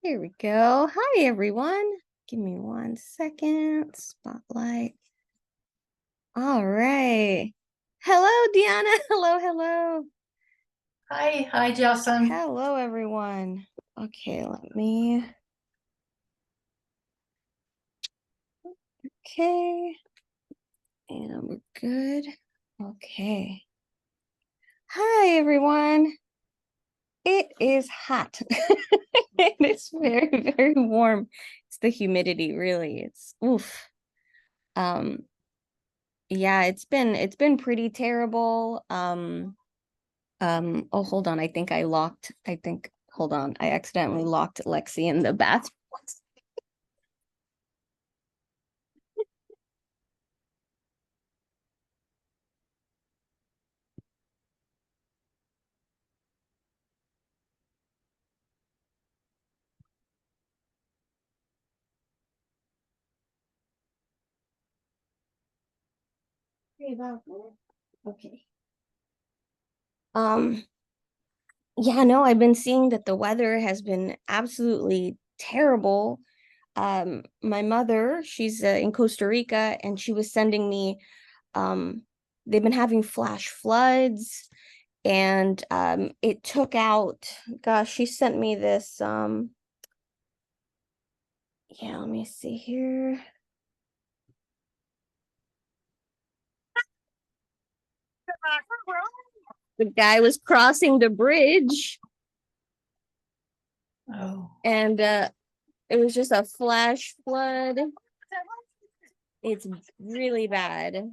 Here we go. Hi, everyone. Give me 1 second. Spotlight. All right. Hello, Deanna. Hello, hello. Hi, Jason. Hello, everyone. Okay, okay. And we're good. Okay. Hi, everyone. It is hot. It is very, very warm. It's the humidity, really. It's oof. Um, yeah, it's been pretty terrible. Oh, hold on. Hold on. I accidentally locked Lexi in the bathroom. Okay. Um, yeah, no, I've been seeing that the weather has been absolutely terrible. My mother, she's in Costa Rica, and she was sending me, um, they've been having flash floods, and it took out, gosh, she sent me this, yeah, let me see here. The guy was crossing the bridge, Oh, and it was just a flash flood. It's really bad.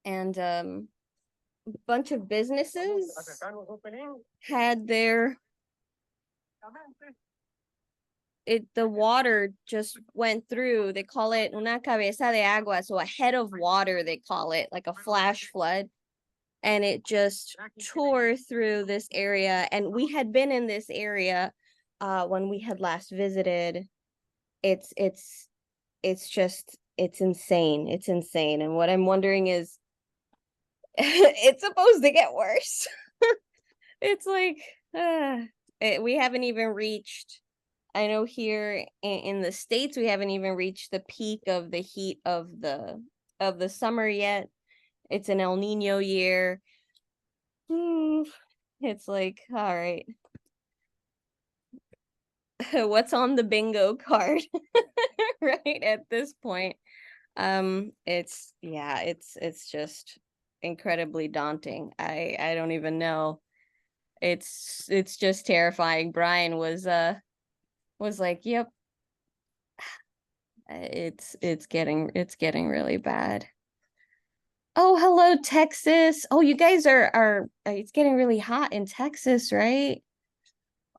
And a bunch of businesses had their the water just went through. They call it una cabeza de agua, so a head of water, they call it, like a flash flood. And it just tore through this area. And we had been in this area when we had last visited. It's insane. It's insane. And what I'm wondering is, it's supposed to get worse. It's like we haven't even reached, I know here in the States, we haven't even reached the peak of the heat of the summer yet. It's an El Nino year. It's like, all right, what's on the bingo card? Right at this point. It's, yeah, it's just incredibly daunting. I don't even know. It's just terrifying. Brian was like, "Yep, it's getting really bad." Oh, hello, Texas. Oh, you guys are it's getting really hot in Texas, right?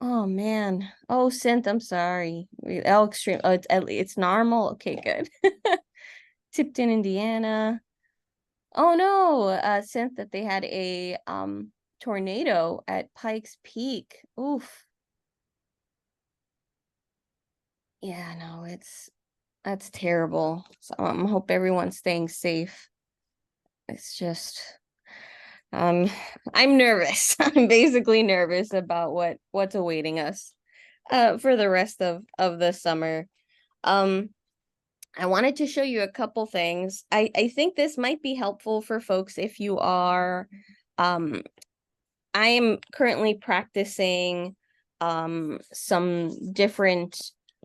Oh man. Oh, Synth, I'm sorry. Oh, extreme. Oh, it's normal. Okay, good. Tipton, Indiana. Oh no, Synth, that they had a tornado at Pikes Peak. Oof. Yeah, no, that's terrible. So I hope everyone's staying safe. It's just um I'm nervous. I'm basically nervous about what's awaiting us for the rest of the summer. Um I wanted to show you a couple things. I think this might be helpful for folks if you are um I am currently practicing some different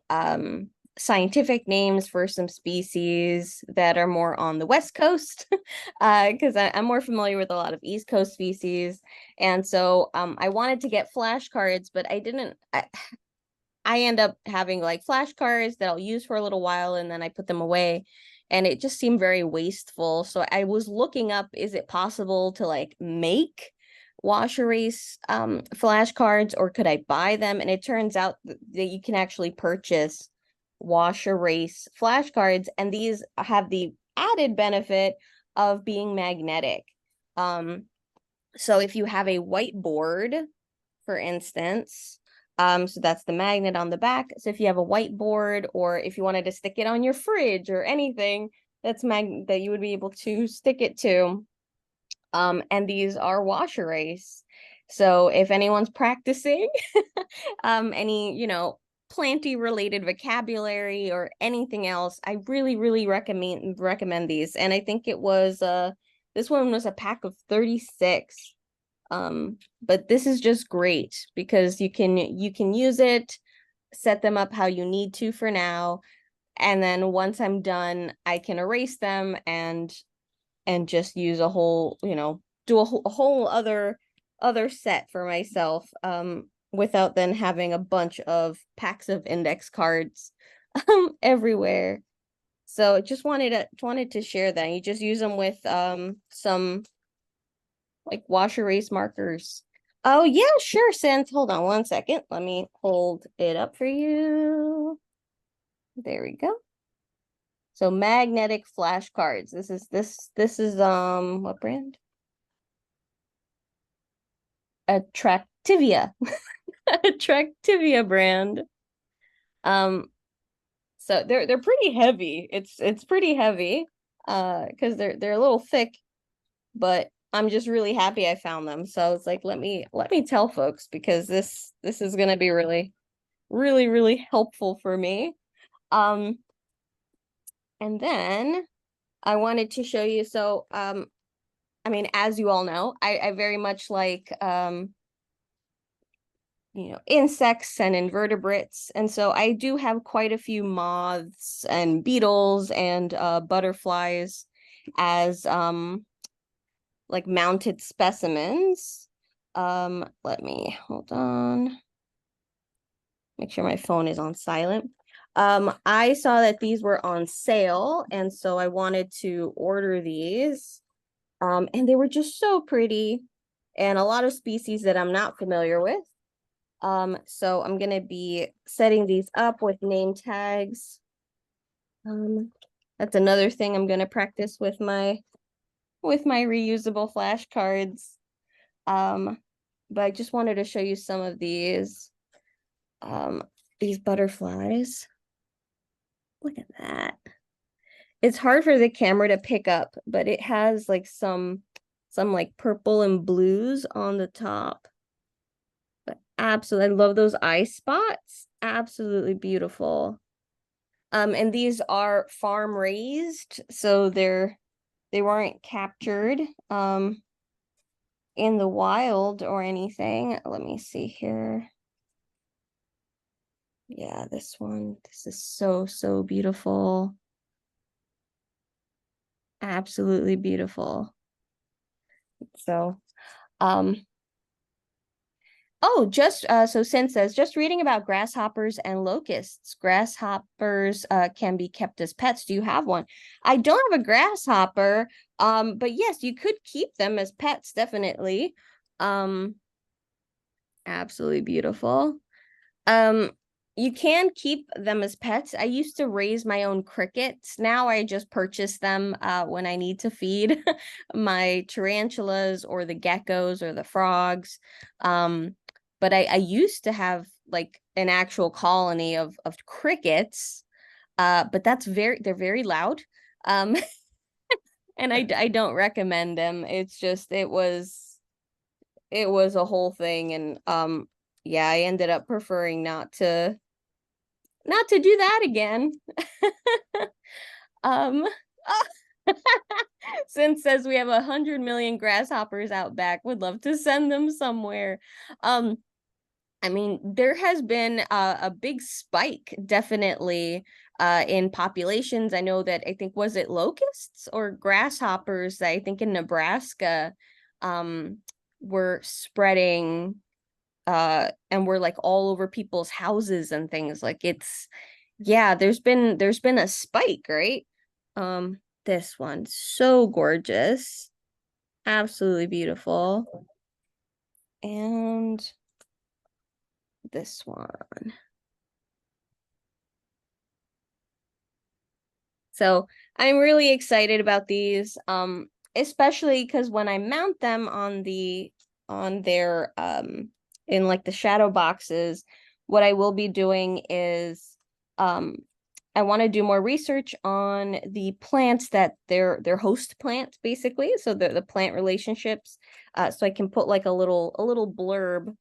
um scientific names for some species that are more on the West Coast, because I'm more familiar with a lot of East Coast species. And so I wanted to get flashcards, but I didn't. I end up having like flashcards that I'll use for a little while and then I put them away. And it just seemed very wasteful. So I was looking up, is it possible to like make wash erase flashcards, or could I buy them? And it turns out that you can actually purchase wash erase flashcards, and these have the added benefit of being magnetic. Um, so if you have a whiteboard, for instance, so that's the magnet on the back. So if you have a whiteboard, or if you wanted to stick it on your fridge or anything that you would be able to stick it to, and these are wash erase. So if anyone's practicing any, planty related vocabulary or anything else, I really, really recommend these. And I think it was this one was a pack of 36. But this is just great because you can use it, set them up how you need to for now, and then once I'm done, I can erase them and just use a whole, do a whole other set for myself, without then having a bunch of packs of index cards everywhere. So just wanted to share that. You just use them with some like wash erase markers. Oh yeah, sure, Sense. Hold on one second. Let me hold it up for you. There we go. So magnetic flashcards. This is what brand? Attractivia. Attractivia brand. Um, so they're pretty heavy. It's pretty heavy, because they're a little thick, but I'm just really happy I found them. So it's like let me tell folks because this is gonna be really, really, really helpful for me. Um, and then I wanted to show you. So I mean, as you all know, I very much like insects and invertebrates. And so I do have quite a few moths and beetles and butterflies as like mounted specimens. Let me hold on. Make sure my phone is on silent. I saw that these were on sale, and so I wanted to order these. And they were just so pretty and a lot of species that I'm not familiar with. So I'm gonna be setting these up with name tags. That's another thing I'm gonna practice with my reusable flashcards. Um, but I just wanted to show you some of these butterflies. Look at that. It's hard for the camera to pick up, but it has like some like purple and blues on the top. But absolutely, I love those eye spots. Absolutely beautiful. And these are farm raised, so they weren't captured in the wild or anything. Let me see here. Yeah, this one. This is so, so beautiful. Absolutely beautiful. So, um, oh, just so Sin says, just reading about grasshoppers and locusts. Grasshoppers can be kept as pets. Do you have one? I don't have a grasshopper, but yes, you could keep them as pets, definitely. Um, Absolutely beautiful. Um, you can keep them as pets. I used to raise my own crickets. Now I just purchase them when I need to feed my tarantulas or the geckos or the frogs. But I used to have like an actual colony of crickets. But they're very loud. Um, and I don't recommend them. It's just it was a whole thing, and yeah, I ended up preferring not to do that again. um Since says we have 100 million grasshoppers out back, would love to send them somewhere. I mean, there has been a big spike, definitely, in populations. I know that, I think, was it locusts or grasshoppers that I think in Nebraska um were spreading, and were like all over people's houses and things. Like, yeah, there's been a spike, right? This one's so gorgeous. Absolutely beautiful. And this one. So I'm really excited about these, especially because when I mount them on their in like the shadow boxes, what I will be doing is I want to do more research on the plants that they're host plant basically, so the plant relationships. So I can put like a little blurb,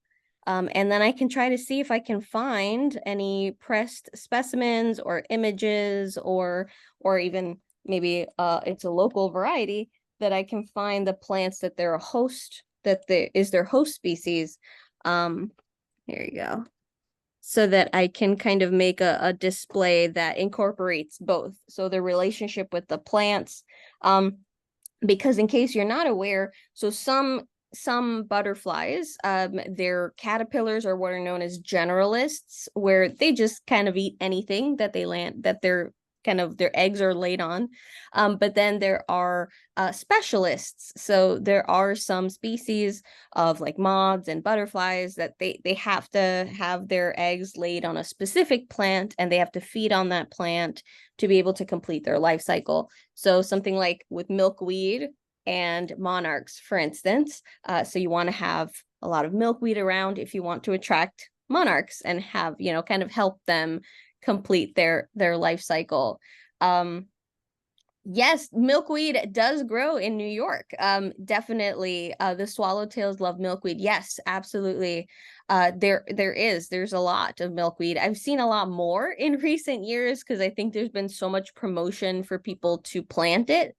and then I can try to see if I can find any pressed specimens or images, or even maybe it's a local variety that I can find the plants that they're a host, that is their host species. Here you go, so that I can kind of make a display that incorporates both. So the relationship with the plants, because in case you're not aware, so some butterflies, their caterpillars are what are known as generalists, where they just kind of eat anything that they land, that they're kind of their eggs are laid on. But then there are specialists. So there are some species of like moths and butterflies that they have to have their eggs laid on a specific plant, and they have to feed on that plant to be able to complete their life cycle. So something like with milkweed and monarchs, for instance. So you want to have a lot of milkweed around if you want to attract monarchs and have, kind of help them complete their life cycle. Yes, milkweed does grow in New York. Definitely, the swallowtails love milkweed. Yes, absolutely. There's a lot of milkweed. I've seen a lot more in recent years because I think there's been so much promotion for people to plant it.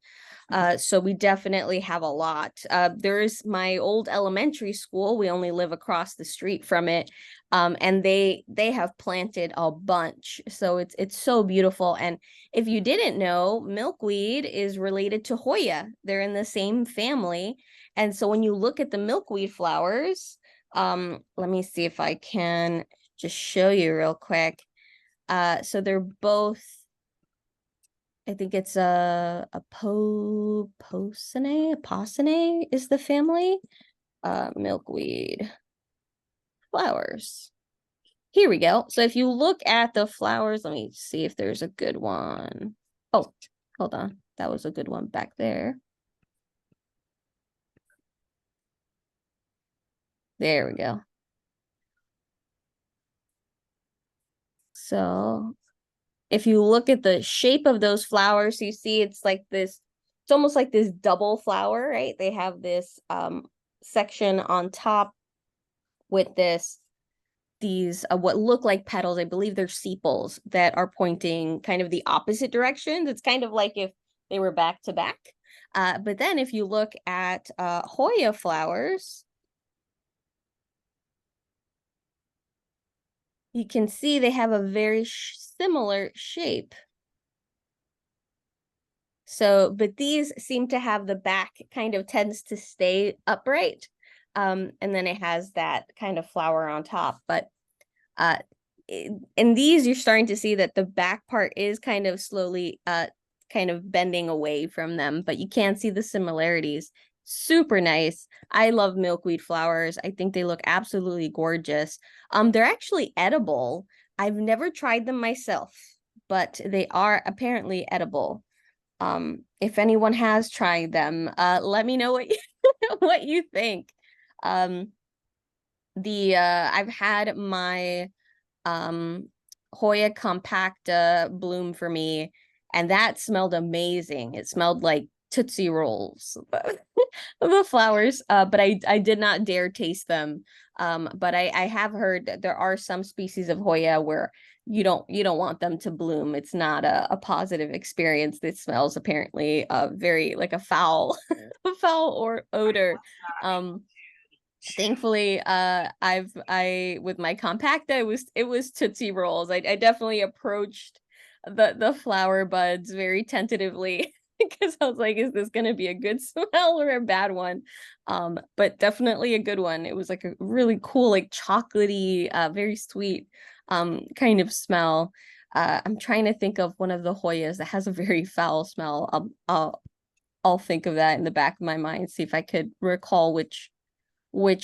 So we definitely have a lot. There's my old elementary school. We only live across the street from it. And they have planted a bunch. So it's so beautiful. And if you didn't know, milkweed is related to Hoya. They're in the same family. And so when you look at the milkweed flowers, let me see if I can just show you real quick. So they're both, I think it's a Posane is the family. Milkweed flowers. Here we go. So if you look at the flowers, let me see if there's a good one. Oh, hold on. That was a good one back there. There we go. So if you look at the shape of those flowers, you see it's like this, it's almost like this double flower, right? They have this section on top with these what look like petals. I believe they're sepals that are pointing kind of the opposite directions. It's kind of like if they were back to back. But then if you look at Hoya flowers, you can see they have a very similar shape. So, but these seem to have the back kind of tends to stay upright. And then it has that kind of flower on top. But in these, you're starting to see that the back part is kind of slowly kind of bending away from them, but you can see the similarities. Super nice. I love milkweed flowers. I think they look absolutely gorgeous. They're actually edible. I've never tried them myself, but they are apparently edible. If anyone has tried them, let me know what what you think. I've had my Hoya compacta bloom for me, and that smelled amazing. It smelled like Tootsie Rolls, the flowers, but I did not dare taste them. But I have heard that there are some species of Hoya where you don't want them to bloom. It's not a positive experience. It smells apparently very like a foul a foul or odor. Thankfully, I with my compacta, it was Tootsie Rolls. I definitely approached the flower buds very tentatively because I was like, is this gonna be a good smell or a bad one? But definitely a good one. It was like a really cool, like chocolatey, very sweet kind of smell. I'm trying to think of one of the Hoyas that has a very foul smell. I'll think of that in the back of my mind, see if I could recall which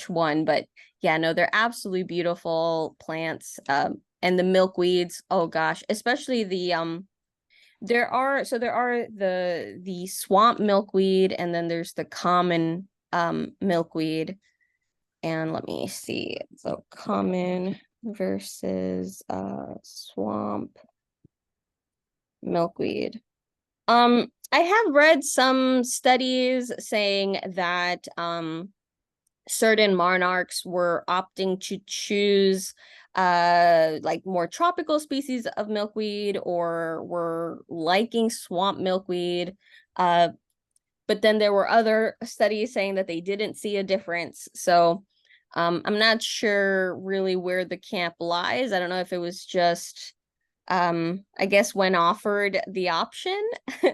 one. But yeah, no, they're absolutely beautiful plants. And the milkweeds, oh gosh, especially there are the swamp milkweed, and then there's the common milkweed. And let me see, so common versus swamp. Milkweed. I have read some studies saying that certain monarchs were opting to choose like more tropical species of milkweed or were liking swamp milkweed. Uh but then there were other studies saying that they didn't see a difference. So I'm not sure really where the camp lies. I don't know if it was just I guess when offered the option,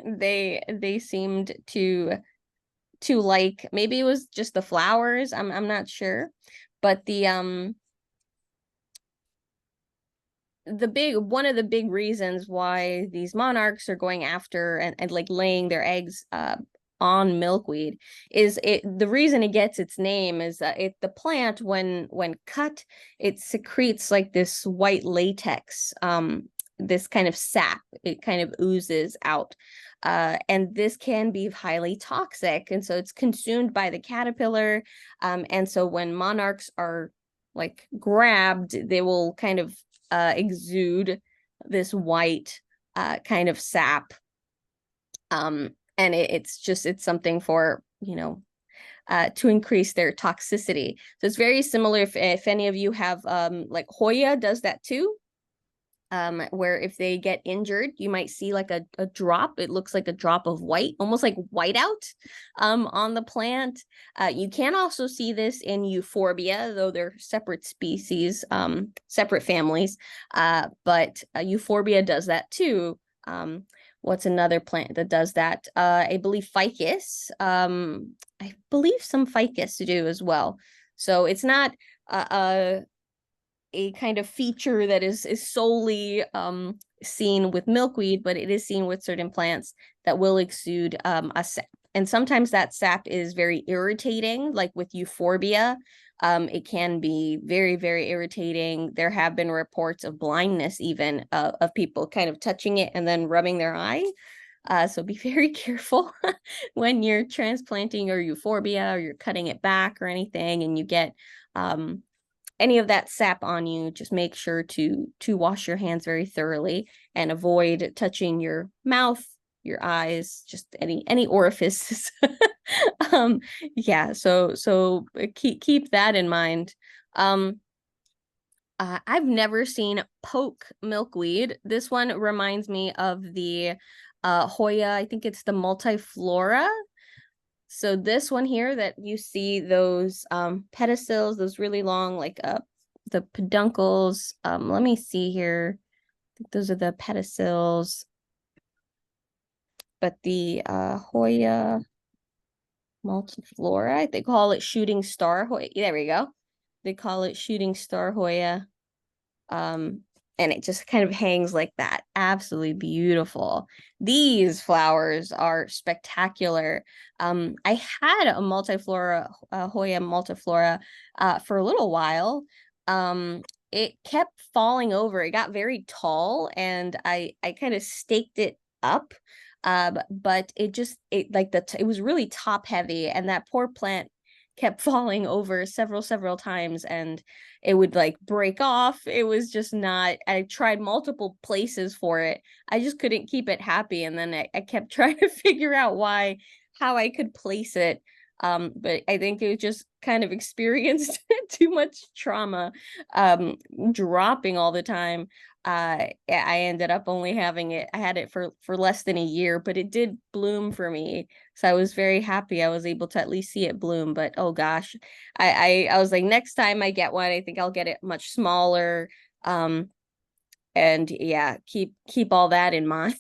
they seemed to like, maybe it was just the flowers. I'm not sure. But the big one of the big reasons why these monarchs are going after and like laying their eggs on milkweed is it the reason it gets its name is that it the plant when cut, it secretes like this white latex, this kind of sap, it kind of oozes out, and this can be highly toxic, and so it's consumed by the caterpillar, and so when monarchs are like grabbed, they will kind of exude this white kind of sap. And it's something for, to increase their toxicity. So it's very similar if any of you have like Hoya does that too. Where if they get injured, you might see like a drop. It looks like a drop of white, almost like whiteout on the plant. You can also see this in euphorbia, though they're separate species, separate families. But euphorbia does that too. What's another plant that does that? I believe ficus. I believe some ficus do as well. So it's not a kind of feature that is solely seen with milkweed, but it is seen with certain plants that will exude a sap. And sometimes that sap is very irritating, like with euphorbia. It can be very, very irritating. There have been reports of blindness, even of people kind of touching it and then rubbing their eye. So be very careful when you're transplanting your euphorbia or you're cutting it back or anything, and you get any of that sap on you. Just make sure to wash your hands very thoroughly and avoid touching your mouth, your eyes, just any orifices. Yeah, so keep that in mind. I've never seen poke milkweed. This one reminds me of the Hoya. I think it's the multiflora. So this one here that you see those pedicels, those really long, like the peduncles. Let me see here. I think those are the pedicels. But the Hoya multiflora, they call it shooting star Hoya. There we go. They call it shooting star Hoya. Um, and it just kind of hangs like that. Absolutely beautiful. These flowers are spectacular. I had a multiflora, Hoya multiflora, for a little while. It kept falling over. It got very tall, and I kind of staked it up. But it was really top heavy, and that poor plant kept falling over several times, and it would like break off. It was just not, I tried multiple places for it. I just couldn't keep it happy. And then I kept trying to figure out how I could place it. But I think it just kind of experienced too much trauma, dropping all the time. I ended up only having it, I had it for less than a year, but it did bloom for me. So I was very happy I was able to at least see it bloom. But oh gosh, I was like, next time I get one, I think I'll get it much smaller. And yeah, keep all that in mind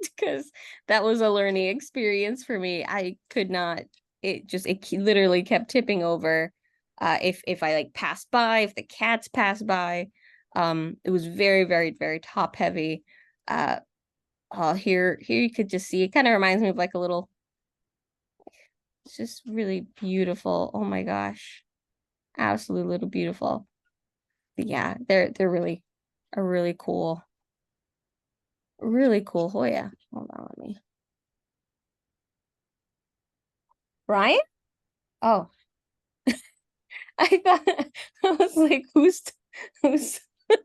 because that was a learning experience for me. I could not, it literally kept tipping over. If I like passed by, if the cats passed by, it was very top heavy. Here you could just see, it kind of reminds me of like a little, it's just really beautiful. Oh my gosh. Absolutely little beautiful. But yeah, they're really a really cool Hoya. Hold on, let me. Brian? Oh, I thought I was like, who's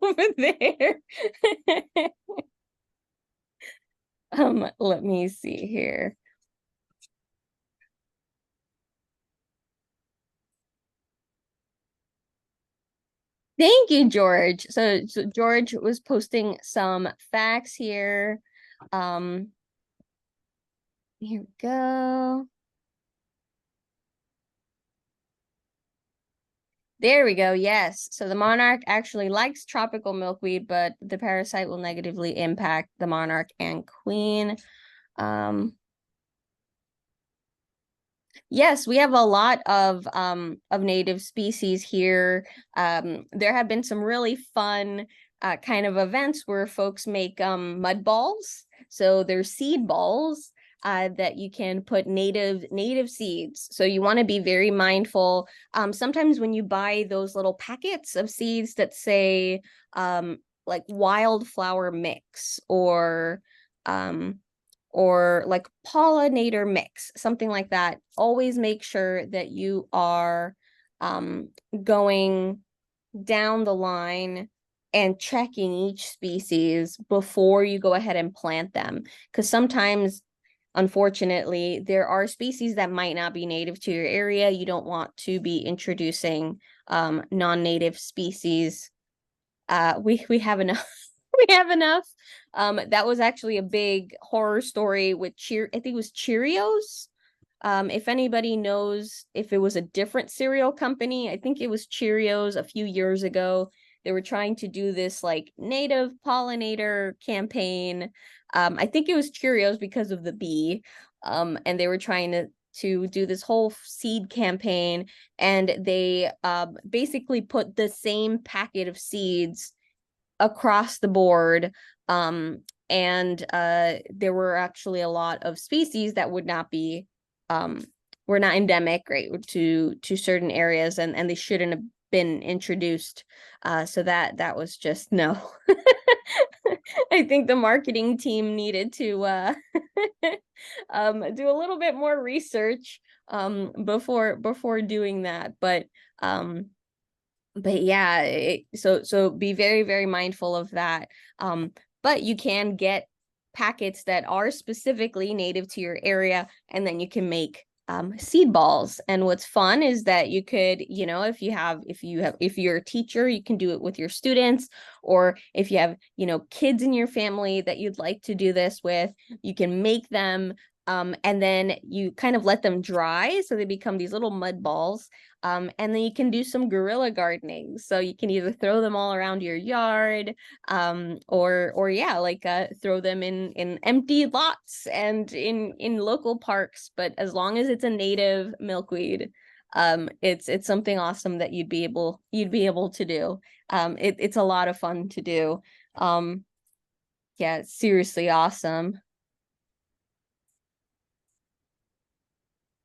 over there? Let me see here. Thank you, George. So George was posting some facts here. Um, Here we go. There we go. Yes. So the monarch actually likes tropical milkweed, but the parasite will negatively impact the monarch and queen. Um, Yes, we have a lot of native species here. There have been some really fun kind of events where folks make mud balls. So there's seed balls that you can put native seeds. So you want to be very mindful. Sometimes when you buy those little packets of seeds that say like wildflower mix um or like pollinator mix, something like that. Always make sure that you are going down the line and checking each species before you go ahead and plant them. Because sometimes, unfortunately, there are species that might not be native to your area. You don't want to be introducing non-native species. We have enough. We have enough. That was actually a big horror story with I think it was Cheerios. If anybody knows if it was a different cereal company, I think it was Cheerios a few years ago. They were trying to do this like native pollinator campaign. I think it was Cheerios because of the bee. And they were trying to do this whole seed campaign, and they basically put the same packet of seeds across the board. And there were actually a lot of species that would not be were not endemic, right, to certain areas, and they shouldn't have been introduced. So that was just no. I think the marketing team needed to do a little bit more research before doing that. But yeah, so be very mindful of that. But you can get packets that are specifically native to your area, and then you can make seed balls. And what's fun is that you could, if you're a teacher, you can do it with your students, or if you have, kids in your family that you'd like to do this with, you can make them. And then you kind of let them dry so they become these little mud balls. And then you can do some guerrilla gardening. So you can either throw them all around your yard, or yeah, like throw them in empty lots and in local parks. But as long as it's a native milkweed, it's something awesome that you'd be able to do. It's a lot of fun to do. Yeah, it's seriously awesome.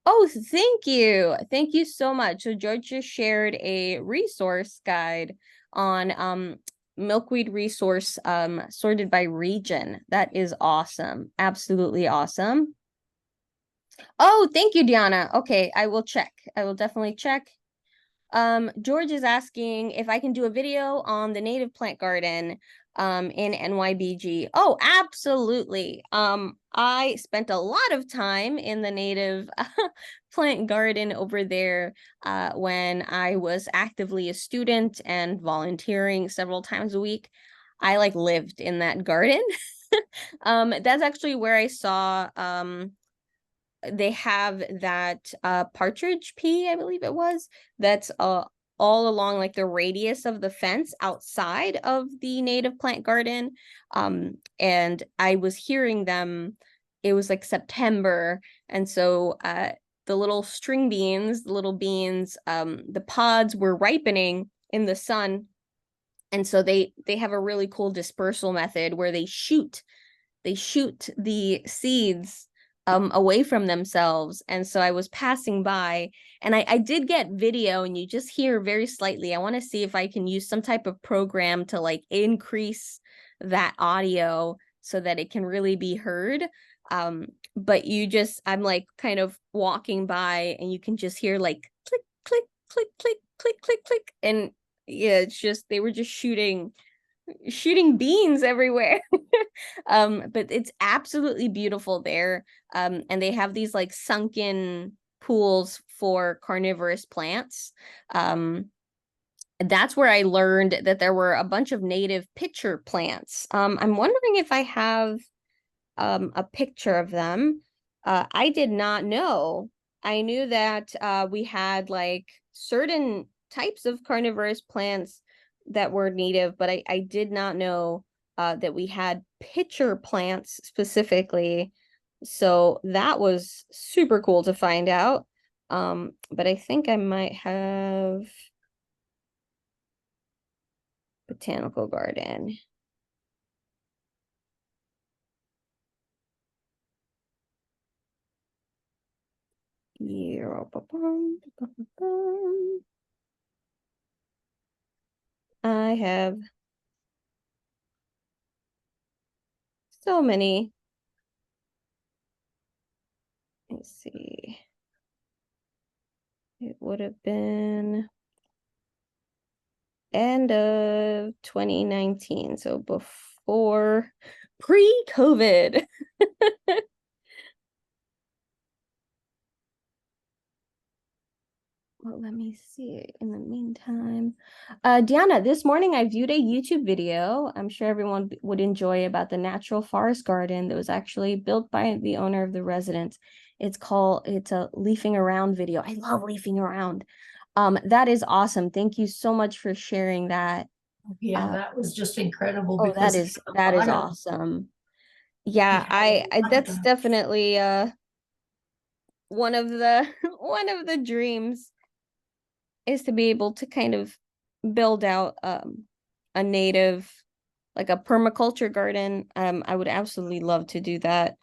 Oh, thank you. Thank you so much. So George just shared a resource guide on milkweed resource sorted by region. That is awesome. Absolutely awesome. Oh, thank you, Diana. Okay, I will check. I will definitely check. George is asking if I can do a video on the native plant garden in NYBG. Oh, absolutely. I spent a lot of time in the native plant garden over there when I was actively a student and volunteering several times a week. I like lived in that garden. That's actually where I saw they have that partridge pea, I believe it was, that's all along like the radius of the fence outside of the native plant garden. And I was hearing them, it was like September, and so the little string beans, the little beans, the pods were ripening in the sun. And so they have a really cool dispersal method where they shoot the seeds away from themselves. And so I was passing by, and I did get video, and you just hear very slightly. I want to see if I can use some type of program to like increase that audio so that it can really be heard. But I'm like kind of walking by, and you can just hear like click, click, click, click, click, click, click. And yeah, it's just, they were just shooting shooting beans everywhere. But it's absolutely beautiful there. And they have these like sunken pools for carnivorous plants. That's where I learned that there were a bunch of native pitcher plants. I'm wondering if I have a picture of them. I did not know. I knew that we had like certain types of carnivorous plants that were native, but I did not know that we had pitcher plants specifically. So that was super cool to find out. But I think I might have botanical garden. I have so many. Let's see. It would have been end of 2019, so before pre-COVID. Well, let me see in the meantime. Diana, this morning I viewed a YouTube video. I'm sure everyone would enjoy about the natural forest garden that was actually built by the owner of the residence. It's a leafing around video. I love leafing around. That is awesome. Thank you so much for sharing that. Yeah, that was just incredible Oh, because that a is lot of awesome. he Yeah, had a I lot of that's them. definitely one of the one of the dreams is to be able to kind of build out a native like a permaculture garden. I would absolutely love to do that.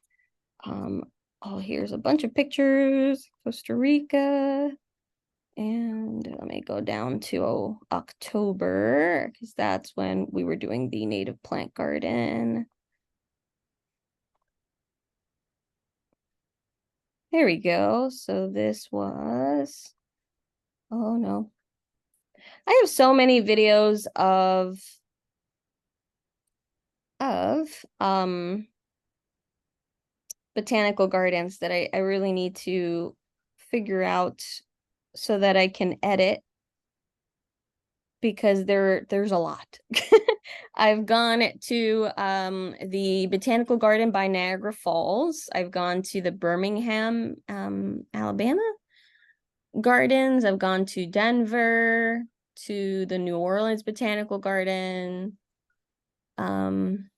Um oh, here's a bunch of pictures. Costa Rica. And let me go down to October because that's when we were doing the native plant garden. There we go. So this was, oh no. I have so many videos of botanical gardens that I really need to figure out so that I can edit because there's a lot. I've gone to the botanical garden by Niagara Falls. I've gone to the Birmingham, Alabama gardens. I've gone to Denver, to the New Orleans Botanical Garden, um,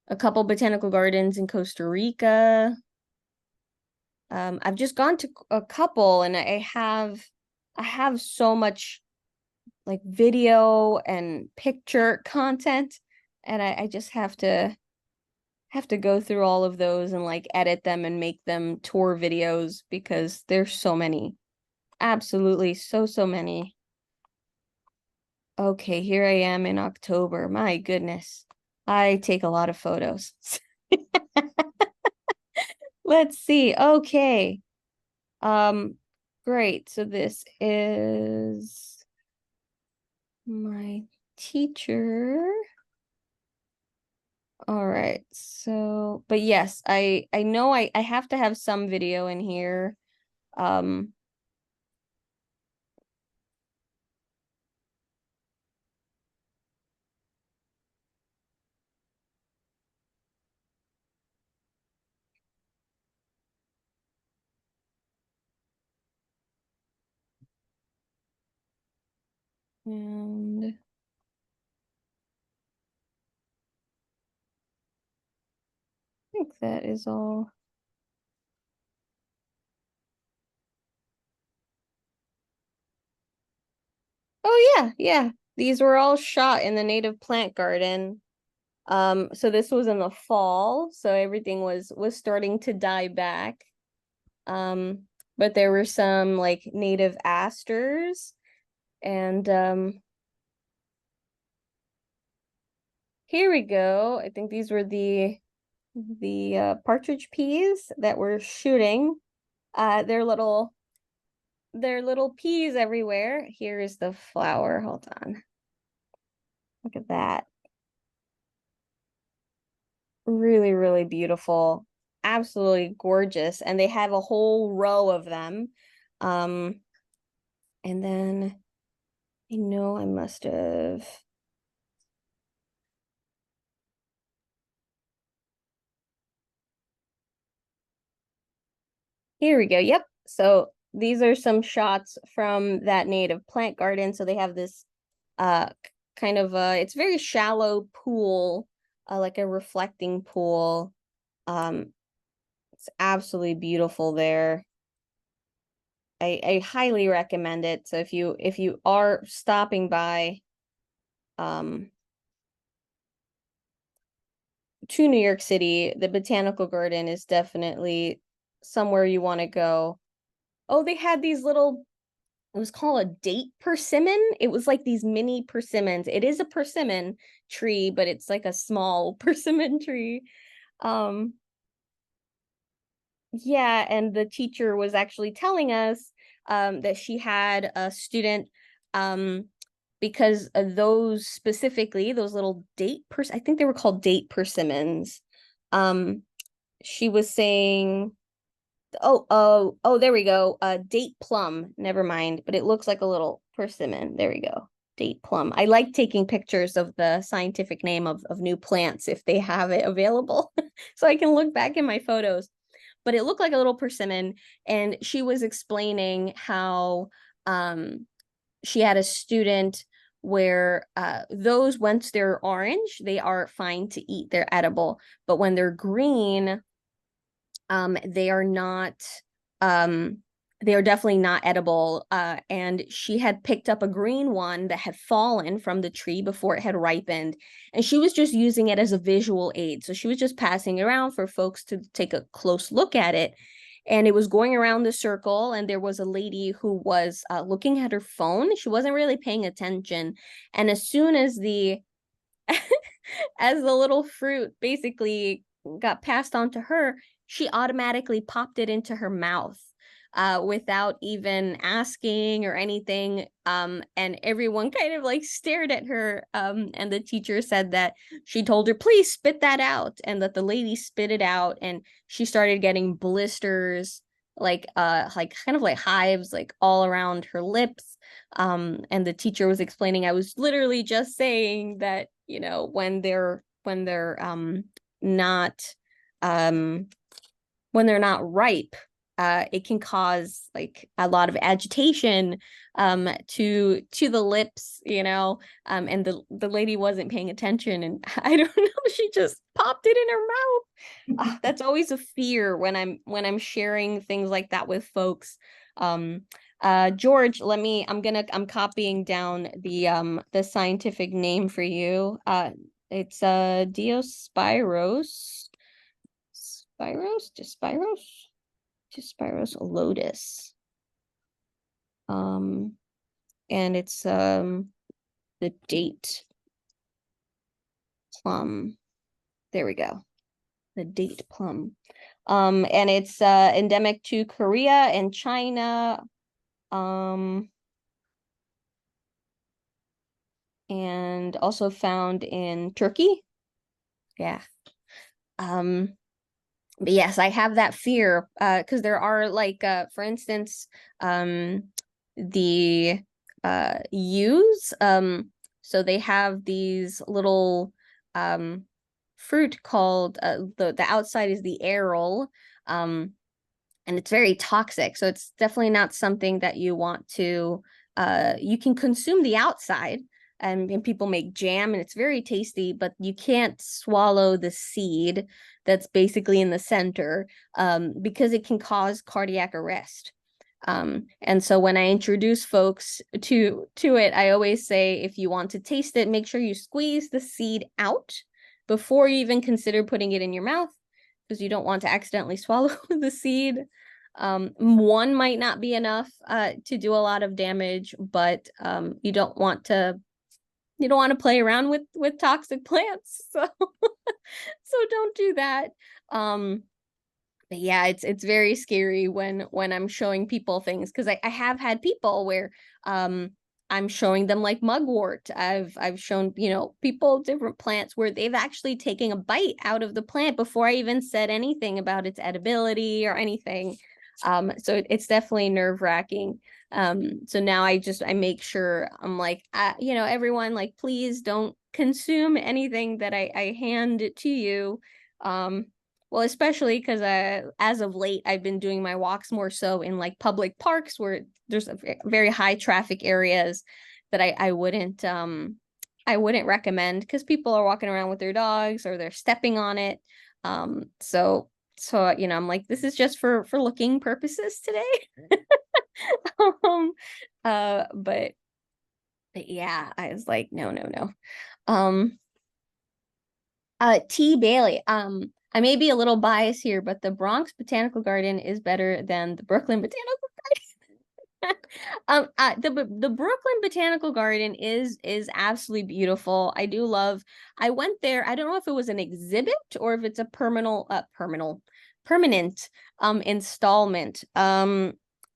a couple botanical gardens in Costa Rica. I've just gone to a couple, and I have so much like video and picture content, and I just have to go through all of those and like edit them and make them tour videos because there's so many. Absolutely so many. Okay, here I am in October. My goodness. I take a lot of photos. Let's see. Okay. Um, great. So this is my teacher. All right. So, but yes, I know I have to have some video in here. Um, and I think that is all. Oh yeah, yeah. These were all shot in the native plant garden. So this was in the fall, so everything was starting to die back. Um, but there were some like native asters and here we go. I think these were the partridge peas that were shooting. They're little peas everywhere. Here is the flower. Hold on. Look at that. Really, really beautiful. Absolutely gorgeous. And they have a whole row of them. Um, and then I know I must have. Here we go. Yep. So these are some shots from that native plant garden. So they have this kind of it's very shallow pool, like a reflecting pool. Um, it's absolutely beautiful there. I highly recommend it. So if you are stopping by um to New York City, the Botanical Garden is definitely somewhere you want to go. Oh, they had these little, it was called a date persimmon. It was like these mini persimmons. It is a persimmon tree, but it's like a small persimmon tree. Um, yeah, and the teacher was actually telling us that she had a student because of those specifically, those little I think they were called date persimmons. Um, she was saying, oh, there we go. Date plum. Never mind, but it looks like a little persimmon. There we go. Date plum. I like taking pictures of the scientific name of new plants if they have it available, so I can look back in my photos. But it looked like a little persimmon, and she was explaining how she had a student where those, once they're orange, they are fine to eat. They're edible, but when they're green, they are not um they are definitely not edible. And she had picked up a green one that had fallen from the tree before it had ripened, and she was just using it as a visual aid. So she was just passing it around for folks to take a close look at it. And it was going around the circle, and there was a lady who was looking at her phone. She wasn't really paying attention. And as soon as the little fruit basically got passed on to her, she automatically popped it into her mouth without even asking or anything. And everyone kind of like stared at her. And the teacher said that she told her, please spit that out. And that the lady spit it out, and she started getting blisters, like kind of like hives, like all around her lips. And the teacher was explaining, I was literally just saying that, when they're not um when they're not ripe, it can cause like a lot of agitation to the lips, and the lady wasn't paying attention, and I don't know, she just popped it in her mouth. That's always a fear when I'm sharing things like that with folks. Um, George, I'm copying down the scientific name for you. It's Diospyros, Diospyros lotus. Um, and it's the date plum. There we go. The date plum. And it's endemic to Korea and China. Um, and also found in Turkey. Yeah. Um, but yes, I have that fear because there are like for instance, the yews. So they have these little fruit called the outside is the aril. Um, and it's very toxic. So it's definitely not something that you want to you can consume the outside, and people make jam and it's very tasty, but you can't swallow the seed that's basically in the center because it can cause cardiac arrest. And so when I introduce folks to it, I always say, if you want to taste it, make sure you squeeze the seed out before you even consider putting it in your mouth, because you don't want to accidentally swallow the seed. One might not be enough to do a lot of damage, but you don't want to play around with toxic plants. So so don't do that. But yeah, it's very scary when I'm showing people things, because I have had people where I'm showing them like mugwort. I've shown, people different plants where they've actually taken a bite out of the plant before I even said anything about its edibility or anything. So it's definitely nerve-wracking. So now I make sure I'm like, everyone, like, please don't consume anything that I hand to you. Well, especially because as of late, I've been doing my walks more so in like public parks where there's a very high traffic areas that I wouldn't recommend because people are walking around with their dogs or they're stepping on it. So I'm like, this is just for looking purposes today. um, but yeah, I was like, no, no, no. Um, T. Bailey. I may be a little biased here, but the Bronx Botanical Garden is better than the Brooklyn Botanical Garden. The Brooklyn Botanical Garden is absolutely beautiful. I went there. I don't know if it was an exhibit or if it's a permanent installment.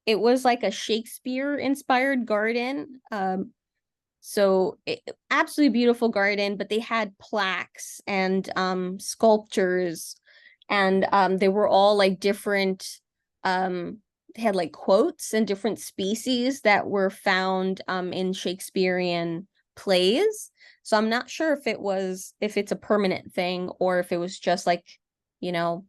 It was like a Shakespeare inspired garden. Absolutely beautiful garden, but they had plaques and sculptures, and they were all like different. They had like quotes and different species that were found in Shakespearean plays. So I'm not sure if it's a permanent thing or if it was just like, you know,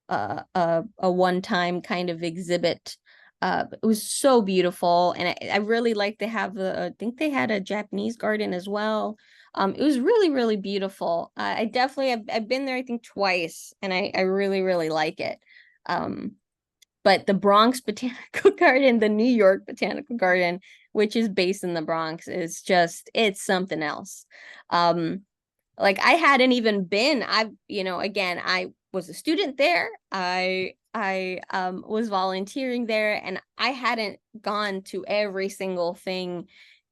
a one-time kind of exhibit. It was so beautiful, and I really like they have I think they had a Japanese garden as well. It was really, really beautiful. I definitely I've been there I think twice, and I really, really like it. Um, but the Bronx Botanical Garden, the New York Botanical Garden, which is based in the Bronx, is it's something else. Like I hadn't even been. Again, I was a student there. I was volunteering there, and I hadn't gone to every single thing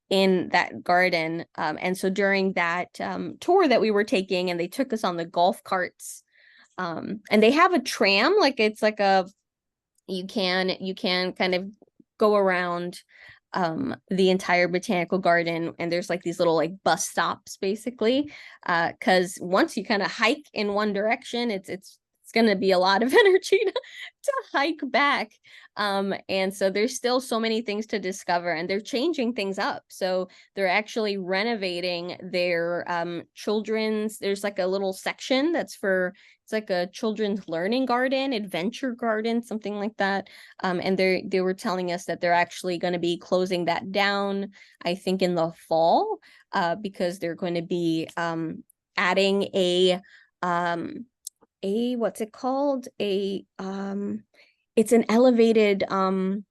in that garden. And so during that tour that we were taking, and they took us on the golf carts. And they have a tram, like it's like you can kind of go around the entire botanical garden, and there's like these little like bus stops basically, because once you kind of hike in one direction, it's going to be a lot of energy to hike back. And so there's still so many things to discover, and they're changing things up. So they're actually renovating their children's, there's like a little section it's like a children's learning garden, adventure garden, something like that. And they were telling us that they're actually going to be closing that down, I think in the fall, because they're going to be adding a what's it called? It's an elevated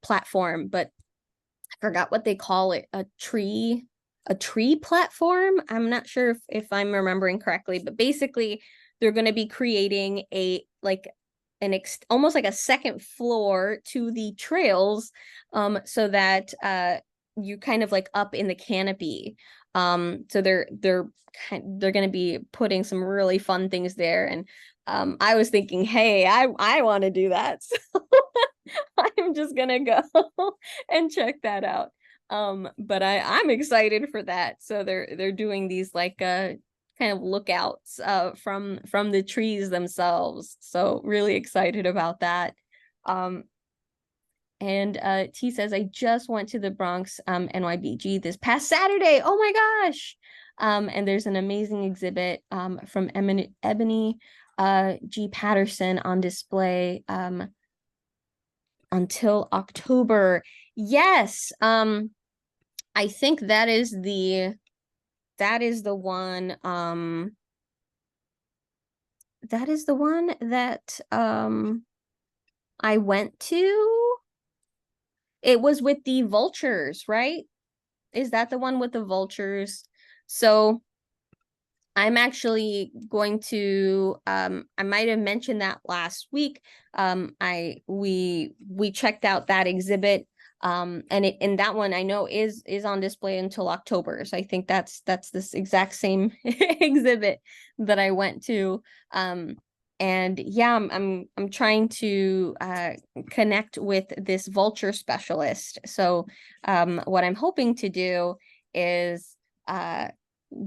platform, but I forgot what they call it. A tree platform. I'm not sure if I'm remembering correctly, but basically they're going to be creating almost like a second floor to the trails, so that you kind of like up in the canopy. So they're going to be putting some really fun things there, and I was thinking, hey, I want to do that. So I'm just gonna go and check that out. But I'm excited for that. So they're doing these like kind of lookouts from the trees themselves. So really excited about that. Um, and T says, I just went to the Bronx NYBG this past Saturday. Oh my gosh. And there's an amazing exhibit from Ebony G. Patterson on display until October. Yes. I think that is the one that I went to. It was with the vultures, right? Is that the one with the vultures? So I'm actually going to I might have mentioned that last week. We checked out that exhibit, and that one I know is on display until October. So I think that's this exact same exhibit that I went to. And yeah, I'm trying to connect with this vulture specialist. So what I'm hoping to do is uh,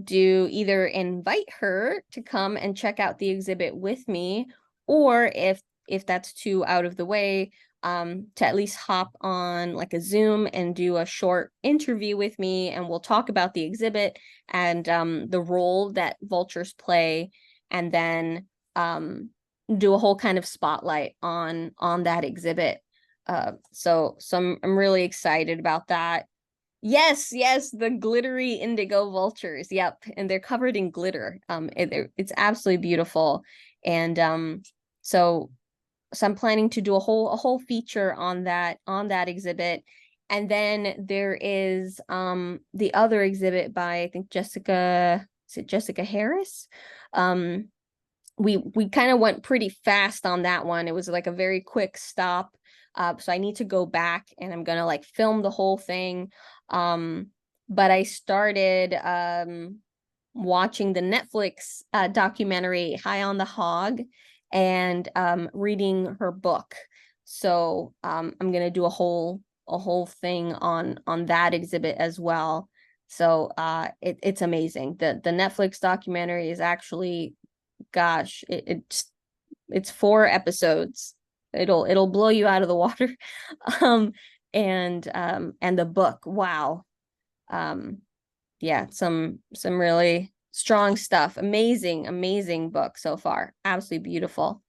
do either invite her to come and check out the exhibit with me, or if that's too out of the way, to at least hop on like a Zoom and do a short interview with me, and we'll talk about the exhibit and the role that vultures play, and then do a whole kind of spotlight on that exhibit. So I'm really excited about that. Yes, yes, the glittery indigo vultures. Yep, and they're covered in glitter. It's absolutely beautiful, and so so I'm planning to do a whole feature on that exhibit, and then there is the other exhibit by I think Jessica. Is it Jessica Harris? Um, we kind of went pretty fast on that one. It was like a very quick stop. So I need to go back and I'm gonna like film the whole thing. Um, but I started watching the Netflix documentary High on the Hog and reading her book. So I'm gonna do a whole thing on that exhibit as well. So it's amazing. The Netflix documentary is actually, gosh, it's 4 episodes. It'll blow you out of the water. um and the book, wow. um yeah, some really strong stuff. Amazing book so far, absolutely beautiful.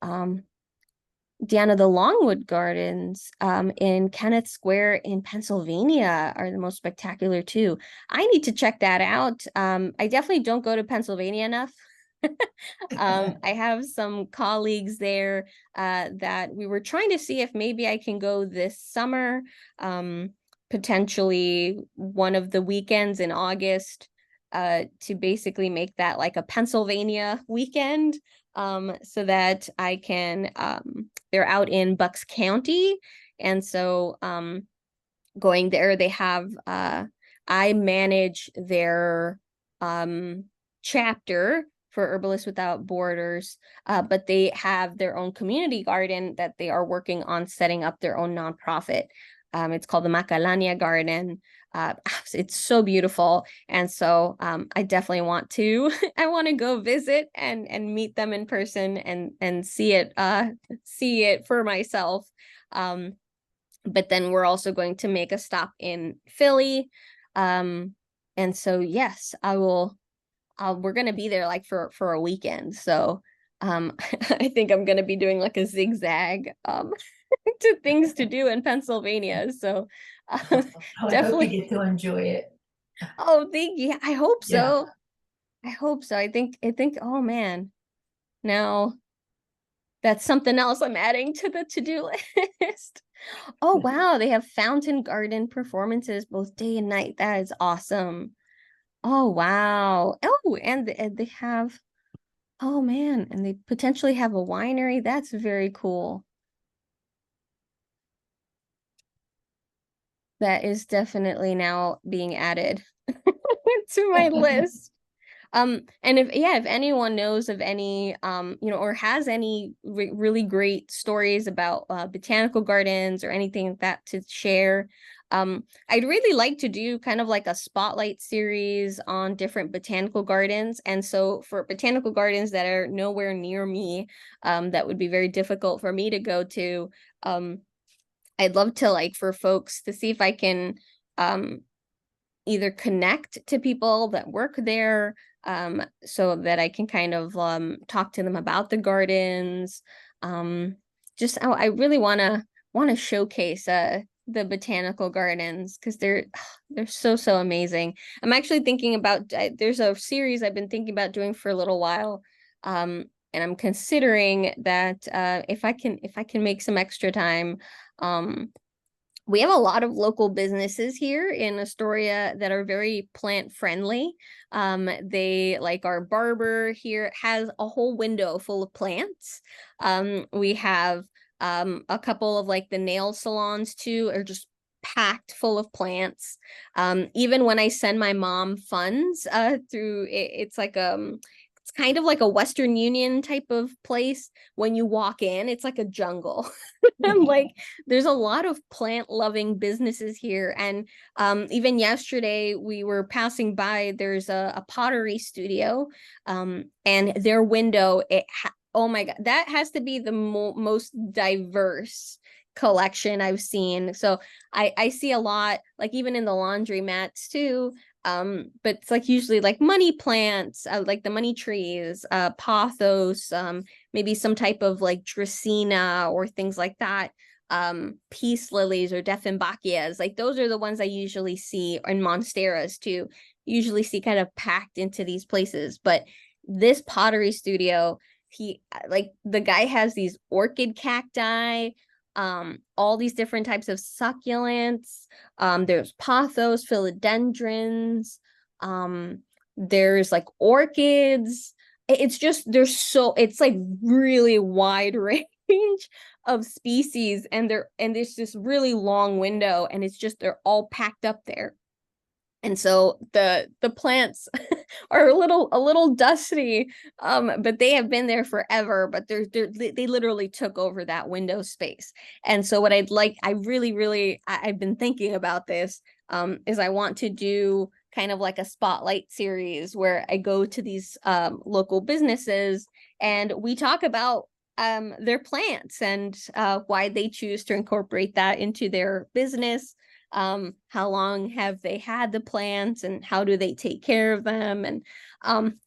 um Deanna, the Longwood Gardens in Kenneth Square in Pennsylvania are the most spectacular too. I need to check that out. I definitely don't go to Pennsylvania enough. I have some colleagues there that we were trying to see if maybe I can go this summer, um, potentially one of the weekends in August, to basically make that like a Pennsylvania weekend, so that I can, they're out in Bucks County. And so going there, they have, I manage their chapter for Herbalists Without Borders, but they have their own community garden that they are working on setting up their own nonprofit. It's called the Macalania Garden. It's so beautiful, and so I definitely want to. I want to go visit and meet them in person and see it for myself. Um, but then we're also going to make a stop in Philly. And so yes, I will. We're gonna be there like for a weekend. So I think I'm gonna be doing like a zigzag to things to do in Pennsylvania. So I hope you definitely. get to enjoy it. Oh, thank you. I hope Yeah. so. I hope so. I think. Oh man, now that's something else I'm adding to the to-do list. Oh wow, they have fountain garden performances both day and night. That is awesome. Oh wow. Oh, and they have, oh man, and they potentially have a winery. That's very cool. That is definitely now being added to my list. And if anyone knows of any, or has any really great stories about botanical gardens or anything like that to share, I'd really like to do kind of like a spotlight series on different botanical gardens. And so for botanical gardens that are nowhere near me, that would be very difficult for me to go to, I'd love to, like, for folks to see if I can um either connect to people that work there, so that I can kind of talk to them about the gardens. Um, I really want to showcase the botanical gardens because they're so amazing. I'm actually thinking about, there's a series I've been thinking about doing for a little while. And I'm considering that if I can make some extra time. um we have a lot of local businesses here in Astoria that are very plant friendly. They, like, our barber here has a whole window full of plants. We have a couple of like the nail salons too are just packed full of plants. Even when I send my mom funds through it's like it's kind of like a Western Union type of place. When you walk in, it's like a jungle. And like there's a lot of plant loving businesses here. And even yesterday we were passing by, there's a pottery studio. And their window, oh my God, that has to be the most diverse collection I've seen. So I see a lot, like even in the laundry mats too. But it's like usually like money plants, like the money trees, pothos, maybe some type of like dracaena or things like that. Peace lilies or Dieffenbachias, like those are the ones I usually see, in monsteras too. Usually see kind of packed into these places. But this pottery studio, he like the guy has these orchid cacti, all these different types of succulents. There's pothos, philodendrons, there's like orchids. It's just it's like really wide range of species, and there's this really long window, and it's just they're all packed up there. And so the plants are a little dusty, but they have been there forever. But they literally took over that window space. And so what I really I've been thinking about this, is I want to do kind of like a spotlight series where I go to these local businesses and we talk about their plants and why they choose to incorporate that into their business. How long have they had the plants and how do they take care of them, and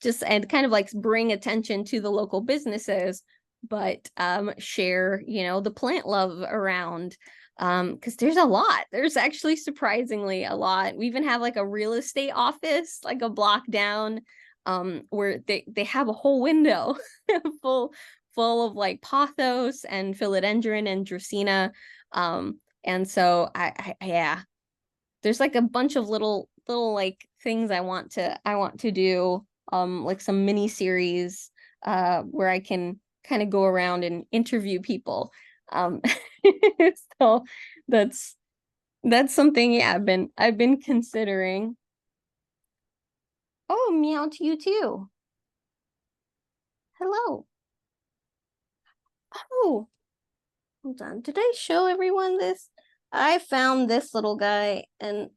just and kind of like bring attention to the local businesses, but share the plant love around, because there's actually surprisingly a lot. We even have like a real estate office like a block down, where they have a whole window full of like pothos and philodendron and dracaena. And so yeah, there's like a bunch of little like things I want to do, like some mini series where I can kind of go around and interview people. Um so that's that's something, yeah, I've been considering. Oh, meow to you too. Hello. Oh, hold on. Did I show everyone this? I found this little guy and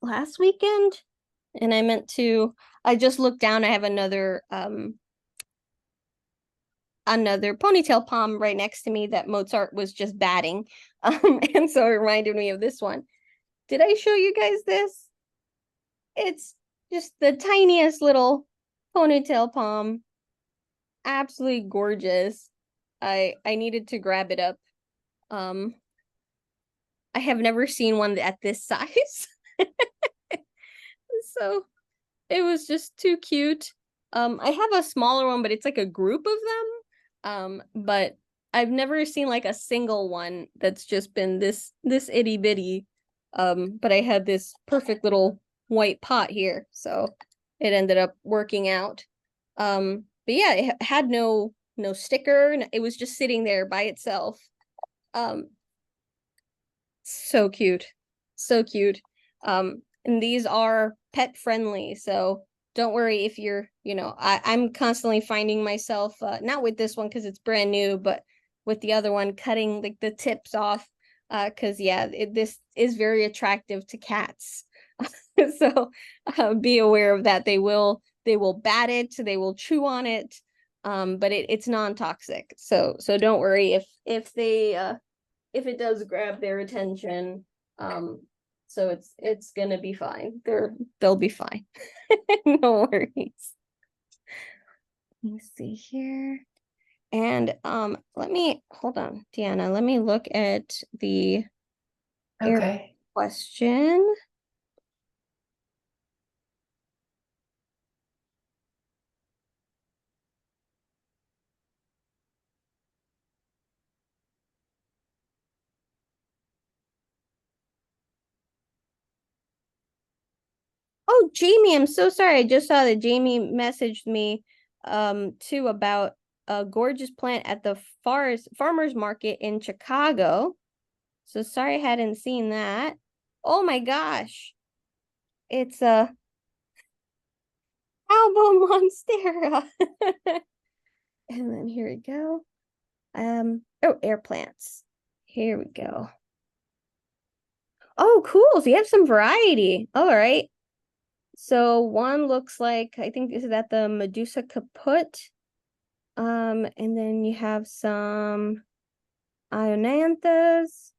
last weekend, and I meant to. I just looked down. I have another ponytail palm right next to me that Mozart was just batting. And so it reminded me of this one. Did I show you guys this? It's just the tiniest little ponytail palm. Absolutely gorgeous. I needed to grab it up. Um I have never seen one at this size. So it was just too cute. I have a smaller one, but it's like a group of them. But I've never seen like a single one that's just been this itty bitty. But I had this perfect little white pot here, so it ended up working out. But yeah, it had no sticker. It was just sitting there by itself. Um, so cute. So cute. And these are pet friendly, so don't worry if I'm constantly finding myself, not with this one because it's brand new, but with the other one, cutting like the tips off, because yeah, this is very attractive to cats. So be aware of that. They will bat it, they will chew on it, but it's non-toxic. So don't worry if it does grab their attention. So it's gonna be fine. They'll be fine. No worries. Let me see here. And let me hold on, Deanna. Let me look at the air Okay. question. Oh, Jamie, I'm so sorry. I just saw that Jamie messaged me too about a gorgeous plant at the farmers market in Chicago. So sorry I hadn't seen that. Oh my gosh. It's Albo Monstera. And then here we go. Oh, air plants. Here we go. Oh, cool. So you have some variety. All right. So one looks like, I think, is that the Medusa caput? And then you have some Ionanthus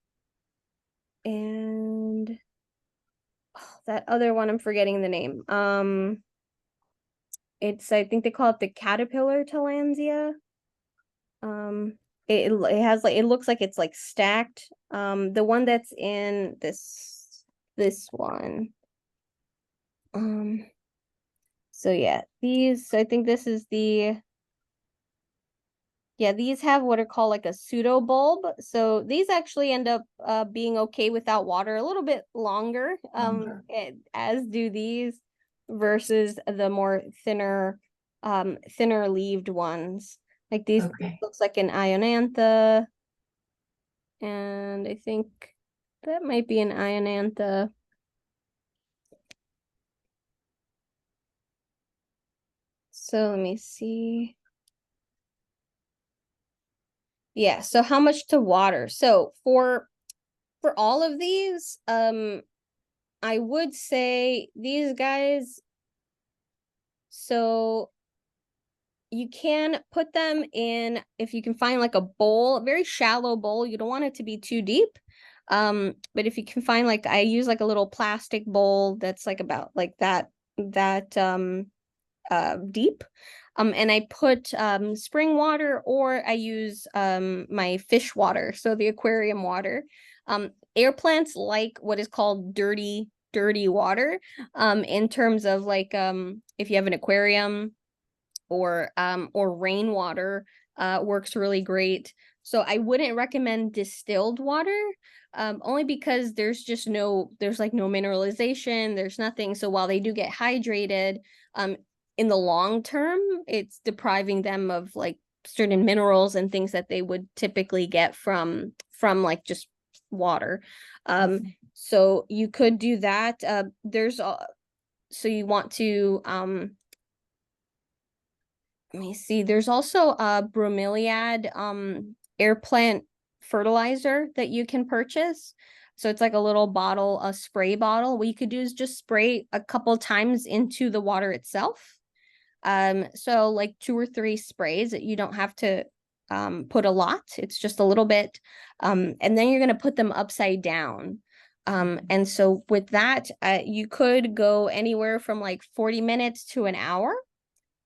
and that other one, I'm forgetting the name. It's, I think they call it the caterpillar Tillandsia. Um, it has like, it looks like it's like stacked. The one that's in this one. Um, so yeah, these, I think this is the, yeah, these have what are called like a pseudo bulb. So these actually end up being okay without water a little bit longer, Longer. as do these versus the more thinner leaved ones. Like these Okay. looks like an Ionantha, and I think that might be an Ionantha. So let me see. Yeah, so how much to water? So for all of these, I would say these guys, so you can put them in, if you can find like a bowl, a very shallow bowl. You don't want it to be too deep. But if you can find, like, I use like a little plastic bowl that's like about like that deep. And I put spring water, or I use my fish water, so the aquarium water. Air plants like what is called dirty water. In terms of like if you have an aquarium, or rainwater works really great. So I wouldn't recommend distilled water, only because there's like no mineralization, there's nothing. So while they do get hydrated, in the long term, it's depriving them of like certain minerals and things that they would typically get from like just water. So you could do that. So you want to let me see. There's also a bromeliad air plant fertilizer that you can purchase. So it's like a little bottle, a spray bottle. What you could do is just spray a couple times into the water itself. So like 2 or 3 sprays, that you don't have to put a lot. It's just a little bit. And then you're gonna put them upside down. And so with that, you could go anywhere from like 40 minutes to an hour,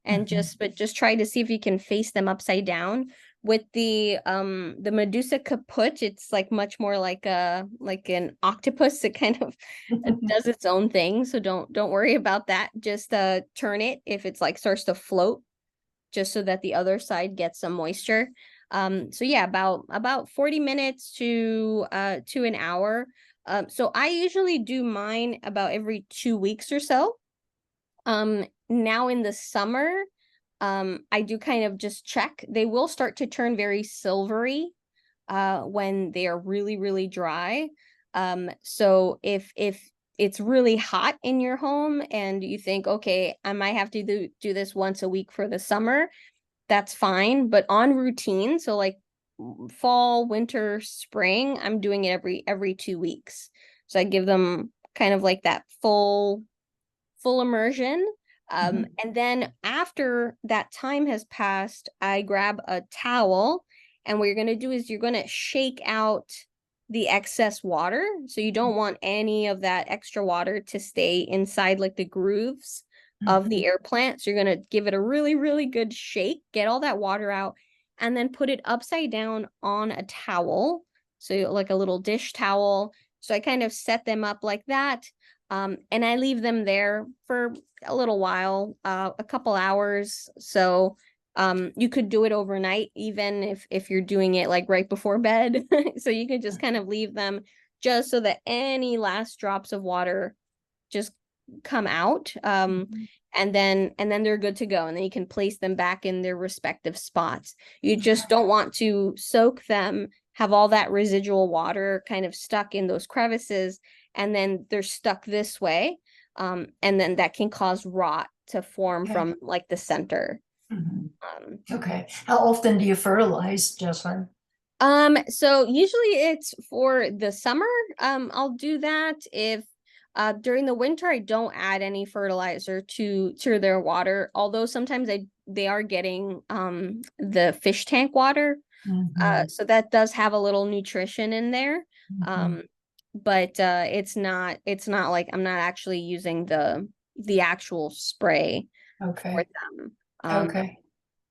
and just try to see if you can face them upside down. With the Medusa caput, it's like much more like an octopus. It kind of does its own thing, so don't worry about that. Just turn it if it's like starts to float, just so that the other side gets some moisture. So yeah, about 40 minutes to an hour. So I usually do mine about every 2 weeks or so. Now in the summer, I do kind of just check. They will start to turn very silvery when they are really, really dry. So if it's really hot in your home and you think, okay, I might have to do this once a week for the summer, that's fine. But on routine, so like fall, winter, spring, I'm doing it every 2 weeks. So I give them kind of like that full immersion. And then after that time has passed, I grab a towel, and what you're going to do is you're going to shake out the excess water. So you don't want any of that extra water to stay inside like the grooves of the air plant. So you're going to give it a really, really good shake, get all that water out, and then put it upside down on a towel. So like a little dish towel. So I kind of set them up like that. And I leave them there for a little while, a couple hours. So you could do it overnight, even if you're doing it like right before bed. So you could just kind of leave them just so that any last drops of water just come out. And then they're good to go. And then you can place them back in their respective spots. You just don't want to soak them, have all that residual water kind of stuck in those crevices, and then they're stuck this way. And then that can cause rot to form Okay. from like the center. Mhm. Um, Okay. How often do you fertilize, Jocelyn? so usually it's for the summer. I'll do that if during the winter I don't add any fertilizer to their water, although sometimes they are getting the fish tank water. Mhm. So that does have a little nutrition in there. Mhm. Um, but it's not like I'm not actually using the actual spray for Okay. them. Um, Okay.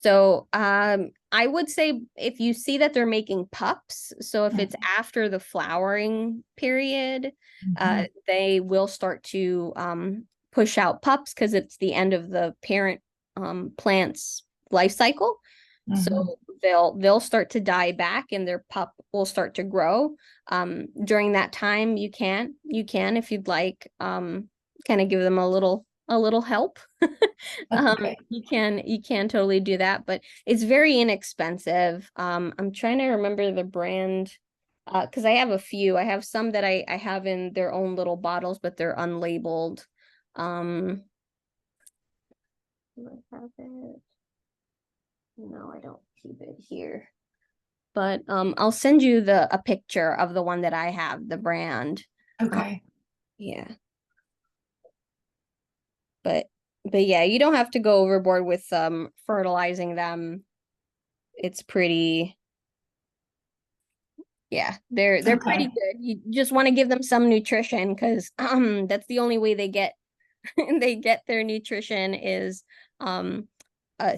so I would say if you see that they're making pups, so if it's Mhm. after the flowering period, Mhm. they will start to push out pups because it's the end of the parent plant's life cycle. So Mhm. they'll start to die back and their pup will start to grow. During that time, you can if you'd like kind of give them a little help. Okay. You can totally do that, but it's very inexpensive. I'm trying to remember the brand because I have a few. I have some that I have in their own little bottles, but they're unlabeled. Do I have it? No, I don't keep it here. But I'll send you a picture of the one that I have, the brand. Uh, Okay. yeah, but but yeah, you don't have to go overboard with fertilizing them. It's pretty Yeah, they're pretty Okay. good. You just want to give them some nutrition because that's the only way they get they get their nutrition is um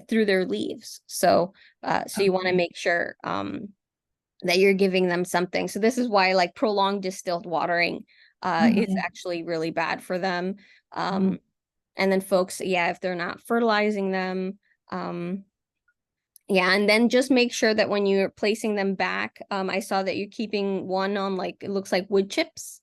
through their leaves. So you want to Okay. make sure that you're giving them something. So this is why like prolonged distilled watering is Mhm. actually really bad for them. Mhm. Um and then folks, yeah, if they're not fertilizing them, um yeah, and then just make sure that when you're placing them back, I saw that you're keeping one on like it looks like wood chips.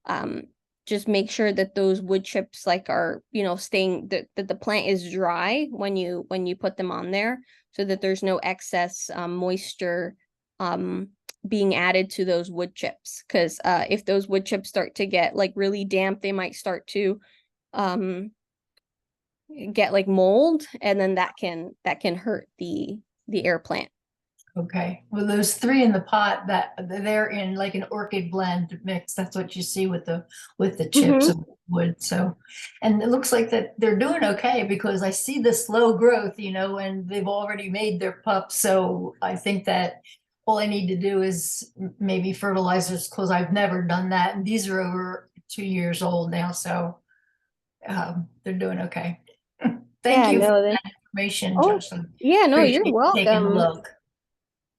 Um, just make sure that those wood chips like are, staying that the plant is dry when you put them on there so that there's no excess moisture being added to those wood chips. Because if those wood chips start to get like really damp, they might start to um get like mold, and then that can hurt the air plant. Okay. Well, those three in the pot that they're in like an orchid blend mix. That's what you see with the chips Mm-hmm. of wood. So, and it looks like that they're doing okay because I see the slow growth, and they've already made their pups. So I think that all I need to do is maybe fertilizers because I've never done that. And these are over 2 years old now. So they're doing okay. Thank Yeah, you for no, that information, oh, Justin. yeah, no, you're Appreciate you taking a welcome. look.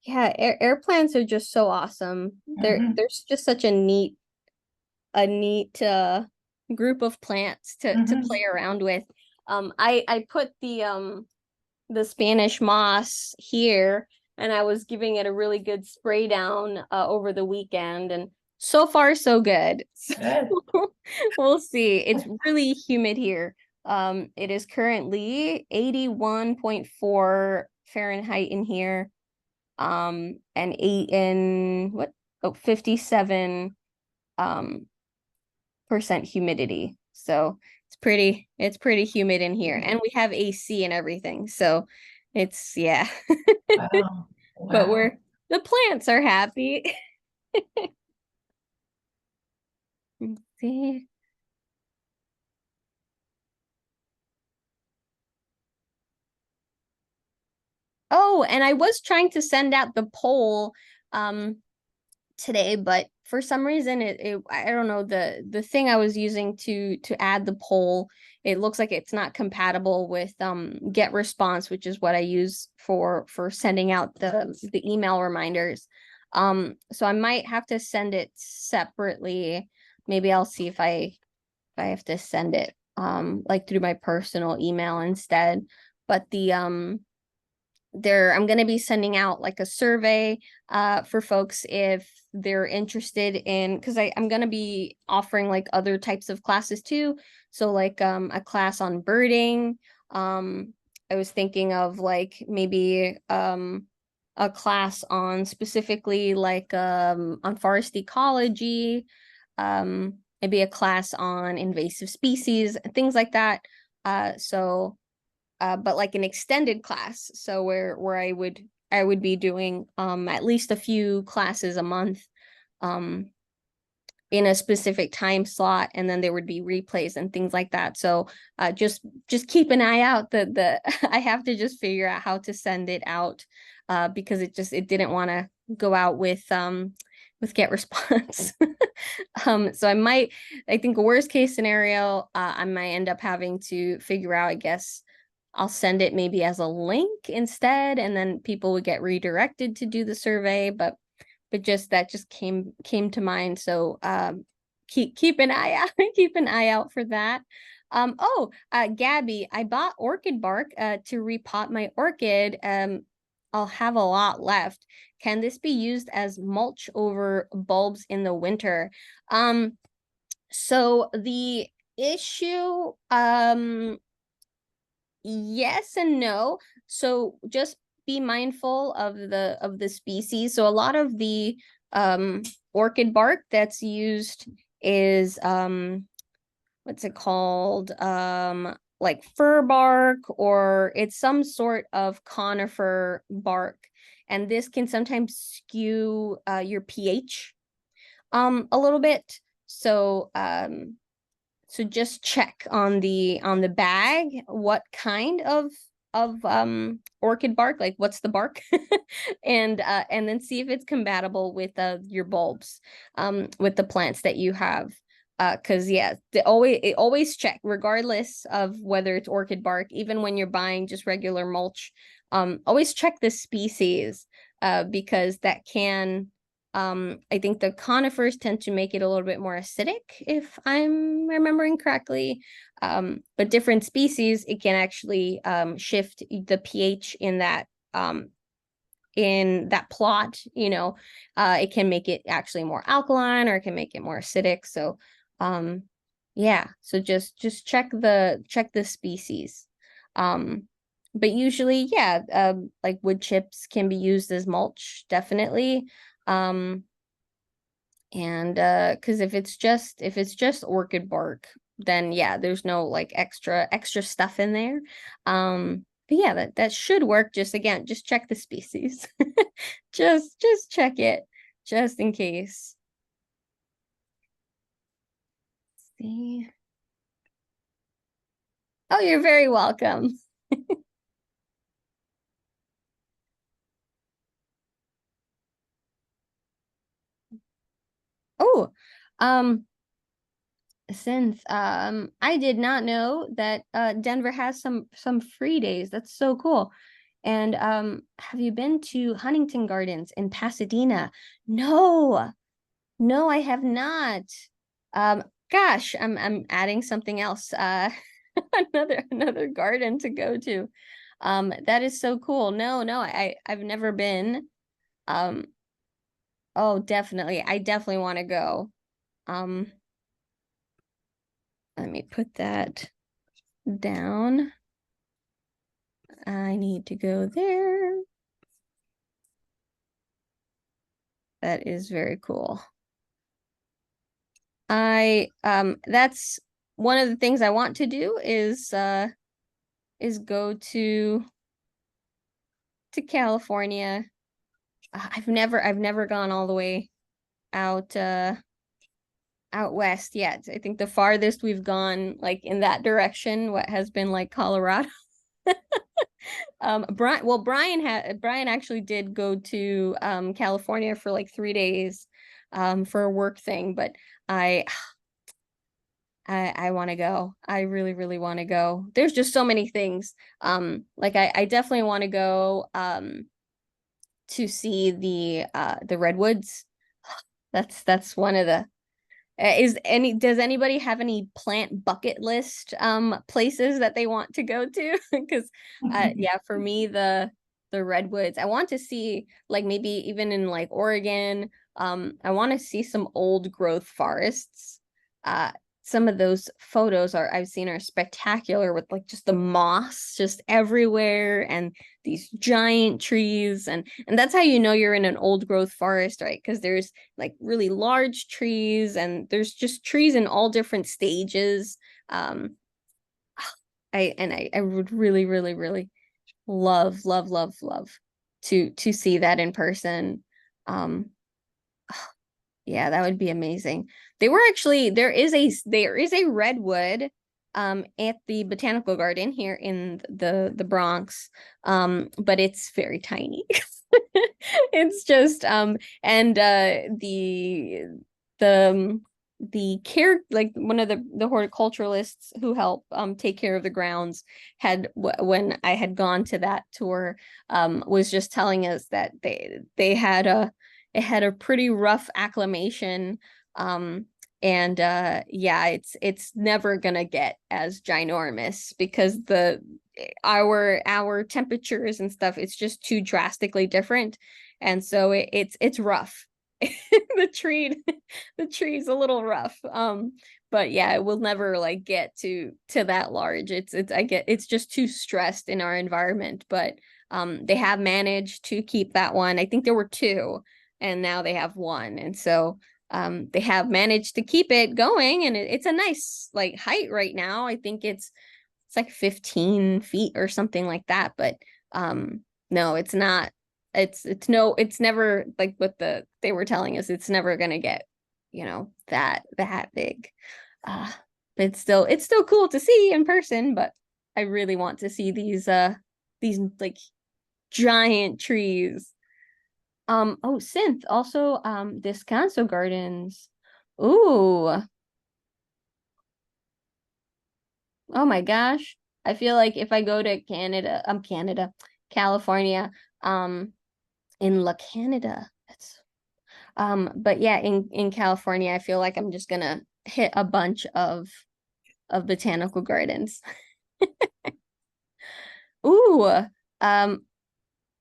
Yeah, air plants are just so awesome. Mhm. There's just such a neat group of plants to Mhm. play around with. I put the Spanish moss here and I was giving it a really good spray down over the weekend, and so far so good. Good. So we'll see. It's really humid here. It is currently 81.4 Fahrenheit in here. And eight in what? Oh, 57 um percent humidity. So it's pretty humid in here. And we have AC and everything. So it's yeah. Wow. But Wow. the plants are happy. Let's see. Oh, and I was trying to send out the poll um today, but for some reason I don't know, the thing I was using to add the poll, it looks like it's not compatible with get response, which is what I use for sending out the email reminders. So I might have to send it separately. Maybe I'll see if I have to send it like through my personal email instead. But I'm going to be sending out like a survey for folks if they're interested in, because I'm going to be offering like other types of classes too. So like a class on birding. I was thinking of like maybe a class on specifically like on forest ecology, maybe a class on invasive species, things like that. So but like an extended class. So where I would be doing at least a few classes a month um in a specific time slot, and then there would be replays and things like that. So just keep an eye out. The I have to just figure out how to send it out because it didn't want to go out with get response. So I think a worst case scenario, I might end up having to figure out, I guess I'll send it maybe as a link instead, and then people would get redirected to do the survey. But just that just came to mind. So keep an eye out, keep an eye out for that. Gabby, I bought orchid bark to repot my orchid. I'll have a lot left. Can this be used as mulch over bulbs in the winter? So the issue, yes and no. So just be mindful of the species. So a lot of the orchid bark that's used is what's it called? Like fir bark, or it's some sort of conifer bark. And this can sometimes skew your pH a little bit. So just check on the bag what kind of orchid bark, like what's the bark, and then see if it's compatible with your bulbs, with the plants that you have. Because yeah, always check, regardless of whether it's orchid bark, even when you're buying just regular mulch. Always check the species, because that can I think the conifers tend to make it a little bit more acidic, if I'm remembering correctly. But different species, it can actually shift the pH in that plot, it can make it actually more alkaline, or it can make it more acidic. So yeah, so just check the species. But usually, yeah, like wood chips can be used as mulch, definitely. Um, and because if it's just orchid bark, then yeah, there's no like extra stuff in there. But yeah, that should work. Just again, just check the species. Just check it, just in case. See. Oh, you're very welcome. Oh, um, since I did not know that Denver has some free days. That's so cool. And have you been to Huntington Gardens in Pasadena? No, no, I have not. Um, Gosh, I'm adding something else. Another garden to go to. That is so cool. No, I've never been. Um, oh, definitely. I definitely want to go. Um, Let me put that down. I need to go there. That is very cool. I That's one of the things I want to do is go to California. I've never gone all the way out out west yet. I think the farthest we've gone like in that direction what has been like Colorado. Brian actually did go to California for like 3 days for a work thing, but I I want to go. I really, really want to go. There's just so many things. Like I definitely want to go to see the redwoods. That's one of the does anybody have any plant bucket list places that they want to go to? Because yeah, for me the redwoods, I want to see, like maybe even in like Oregon. I want to see some old growth forests. Uh some of those photos I've seen are spectacular, with like just the moss just everywhere, and these giant trees, and that's how you know you're in an old growth forest, right? Because there's like really large trees, and there's just trees in all different stages. um I would really, really, really love, love, love, love to see that in person. Um, yeah, that would be amazing. They were actually there is a redwood at the botanical garden here in the Bronx. But it's very tiny. It's just and the the care like one of the horticulturalists who help take care of the grounds had when I had gone to that tour was just telling us that they had a it had a pretty rough acclimation. Um, and yeah, it's never gonna get as ginormous because the our temperatures and stuff, it's just too drastically different. And so it's rough. The tree the tree's a little rough. But yeah, it will never like get to that large. It's I get it's just too stressed in our environment. But they have managed to keep that one. I think there were two and now they have one. And so they have managed to keep it going, and it's a nice like height right now. I think it's like 15 feet or something like that. But no, it's not. It's never like what they were telling us. It's never gonna get, that big. Uh, but it's still cool to see in person. But I really want to see these like giant trees. Oh, Synth, also Descanso Gardens. Ooh, oh my gosh. I feel like if I go to California, um, in La Canada. That's but yeah, in California, I feel like I'm just gonna hit a bunch of botanical gardens. Ooh, um,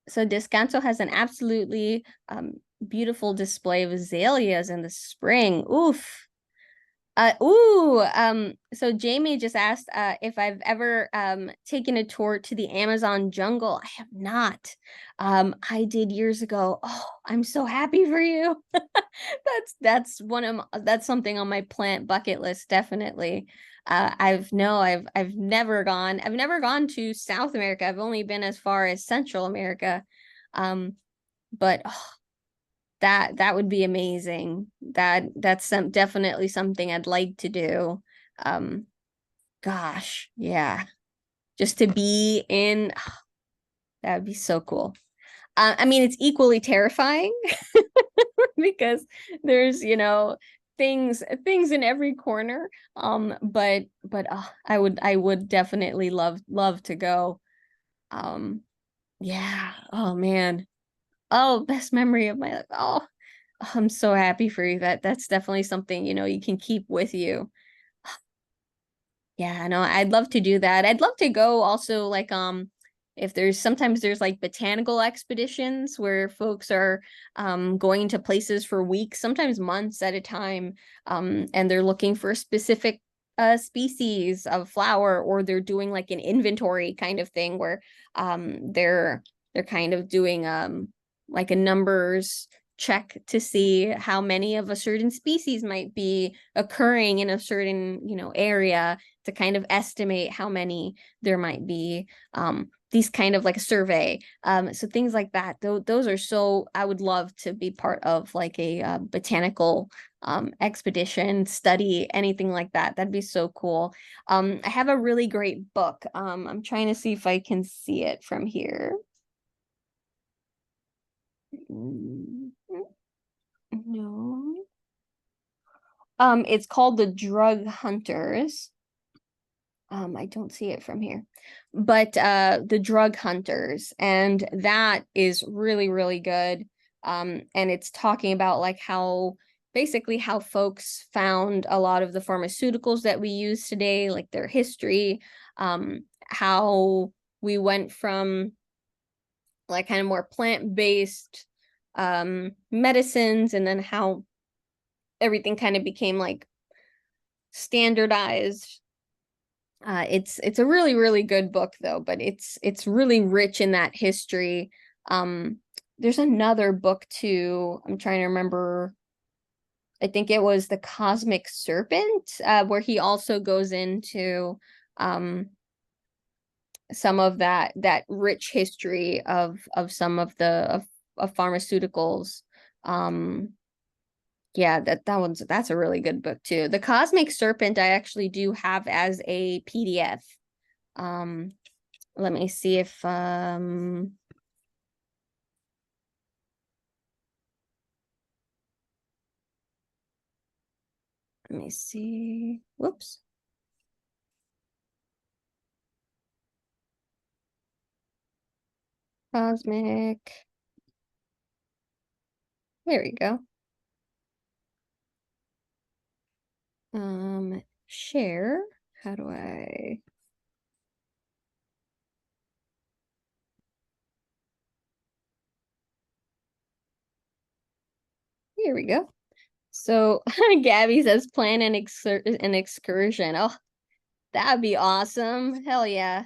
so Descanso has an absolutely beautiful display of azaleas in the spring. Oof. So Jamie just asked if I've ever taken a tour to the Amazon jungle. I have not. I did years ago. Oh, I'm so happy for you. That's something on my plant bucket list, definitely. I've never gone. I've never gone to South America. I've only been as far as Central America. But that would be amazing. That's definitely something I'd like to do. Um, gosh, yeah. Just to be in, that would be so cool. I mean, it's equally terrifying because there's, things in every corner. But I would definitely love to go. Um, yeah. Oh man. Oh, best memory of my life. Oh, I'm so happy for you. That's definitely something, you can keep with you. Yeah, no, I'd love to do that. I'd love to go also like if there's like botanical expeditions where folks are going to places for weeks, sometimes months at a time, and they're looking for a specific species of flower, or they're doing like an inventory kind of thing where they're kind of doing like a numbers check to see how many of a certain species might be occurring in a certain, area, to kind of estimate how many there might be. These kind of like a survey. So things like that. Those are so, I would love to be part of like a botanical expedition, study, anything like that. That'd be so cool. I have a really great book. I'm trying to see if I can see it from here. Mm, no. It's called The Drug Hunters. I don't see it from here. But The Drug Hunters, and that is really, really good. And it's talking about like how basically how folks found a lot of the pharmaceuticals that we use today, like their history, how we went from like kind of more plant-based medicines, and then how everything kind of became like standardized. It's a really, really good book though, but it's really rich in that history. There's another book too. I'm trying to remember. I think it was The Cosmic Serpent, where he also goes into um some of that rich history of some of of pharmaceuticals. Um, yeah, that's a really good book too. The Cosmic Serpent I actually do have as a PDF. Um, let me see if let me see. Whoops. Cosmic. There we go. Share. How do I? Here we go. So Gabby says plan an excursion. Oh, that'd be awesome. Hell yeah.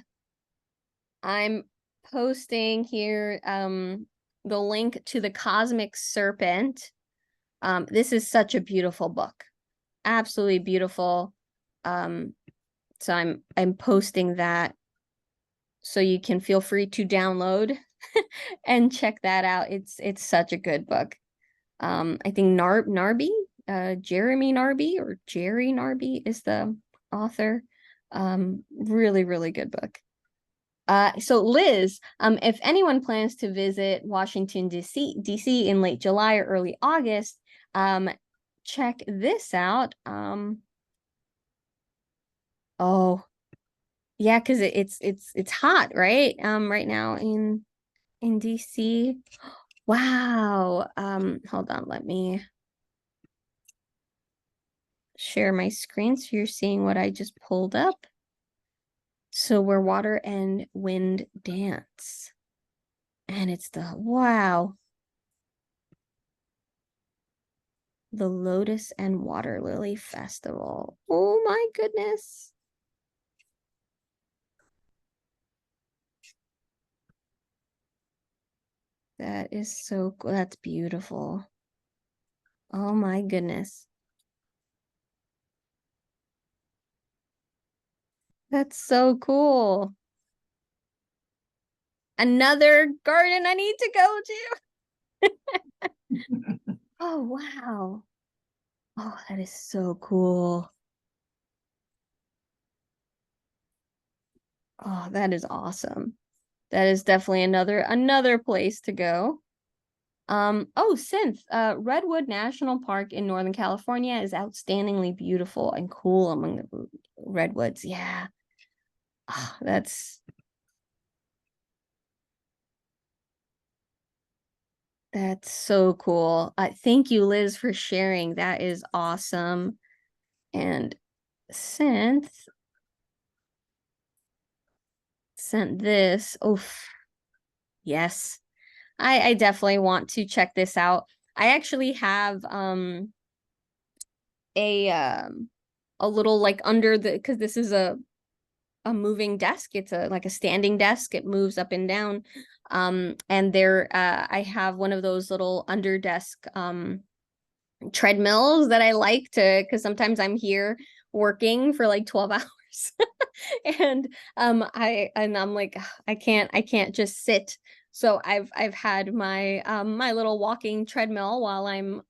I'm posting here the link to the Cosmic Serpent. This is such a beautiful book. Absolutely beautiful. Um, so I'm posting that so you can feel free to download and check that out. It's such a good book. I think Narby, Jeremy Narby or Jerry Narby is the author. Really, really good book. So Liz, if anyone plans to visit Washington, DC in late July or early August, check this out. Oh, yeah, because it's hot, right? Right now in DC. Wow. Hold on, let me share my screen so you're seeing what I just pulled up. So where water and wind dance. And it's wow. The Lotus and Water Lily Festival. Oh my goodness. That is so cool. That's beautiful. Oh my goodness. That's so cool. Another garden I need to go to. Oh, wow. Oh, that is so cool. Oh, that is awesome. That is definitely another place to go. Oh, Synth, Redwood National Park in Northern California is outstandingly beautiful and cool among the redwoods. Yeah. Oh, that's so cool. Thank you, Liz, for sharing. That is awesome. And Synth sent this. Oh, yes. I definitely want to check this out. I actually have a um a little like under the because this is a moving desk. It's a like a standing desk. It moves up and down. And there I have one of those little under desk treadmills that I like to because sometimes I'm here working for like 12 hours. And I'm like I can't just sit. So I've had my my little walking treadmill while I'm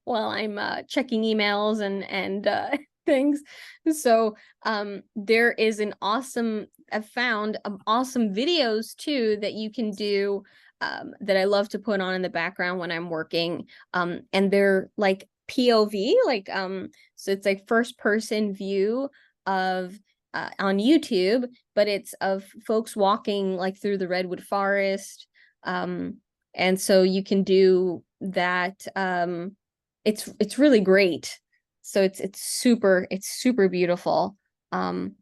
checking emails and things. So there is an awesome I've found awesome videos too that you can do that I love to put on in the background when I'm working. And they're like POV, like so it's like first person view of on YouTube, but it's of folks walking like through the redwood forest. Um, and so you can do that. It's really great. So it's super beautiful. Um,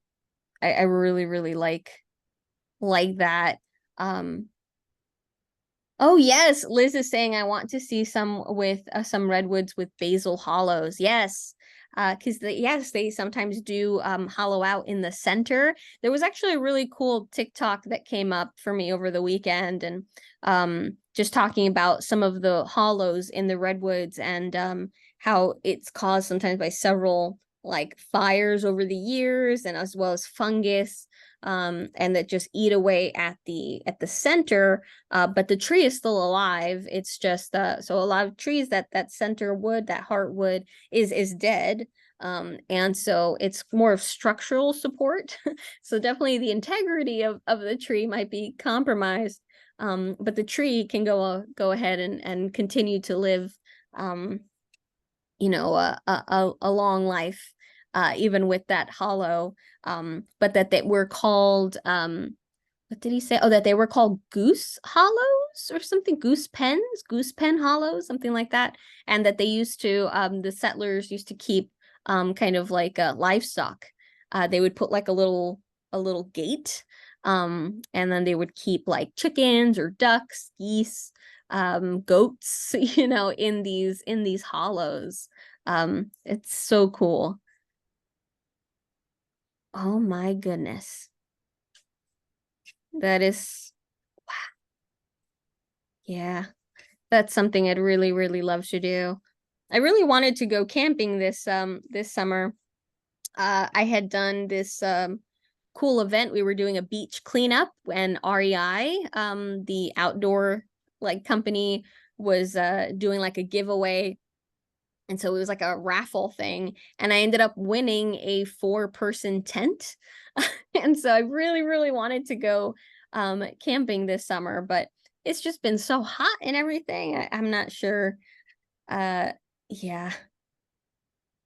I really really like that. Um, Oh yes, Liz is saying I want to see some redwoods with basal hollows. Yes. Because they sometimes do hollow out in the center. There was actually a really cool TikTok that came up for me over the weekend and just talking about some of the hollows in the redwoods and how it's caused sometimes by several like fires over the years and as well as fungus. and that just eat away at the center. But the tree is still alive. It's just so a lot of trees that center wood, that heartwood, is dead. And so it's more of structural support. So definitely the integrity of the tree might be compromised. But the tree can go ahead and continue to live, a long life, even with that hollow. But that they were called, what did he say? Oh, that they were called goose hollows or something, goose pen hollows, something like that. And that they used to, the settlers used to keep, kind of like livestock. They would put like a little gate, and then they would keep like chickens or ducks, geese, goats, in these hollows. It's so cool. Oh my goodness. That is, yeah, that's something I'd really, really love to do. I really wanted to go camping this summer. I had done this cool event. We were doing a beach cleanup, and REI, the outdoor like company, was doing like a giveaway. And so it was like a raffle thing, and I ended up winning a 4-person tent. And so I really, really wanted to go camping this summer, but it's just been so hot and everything. I'm not sure. Uh yeah,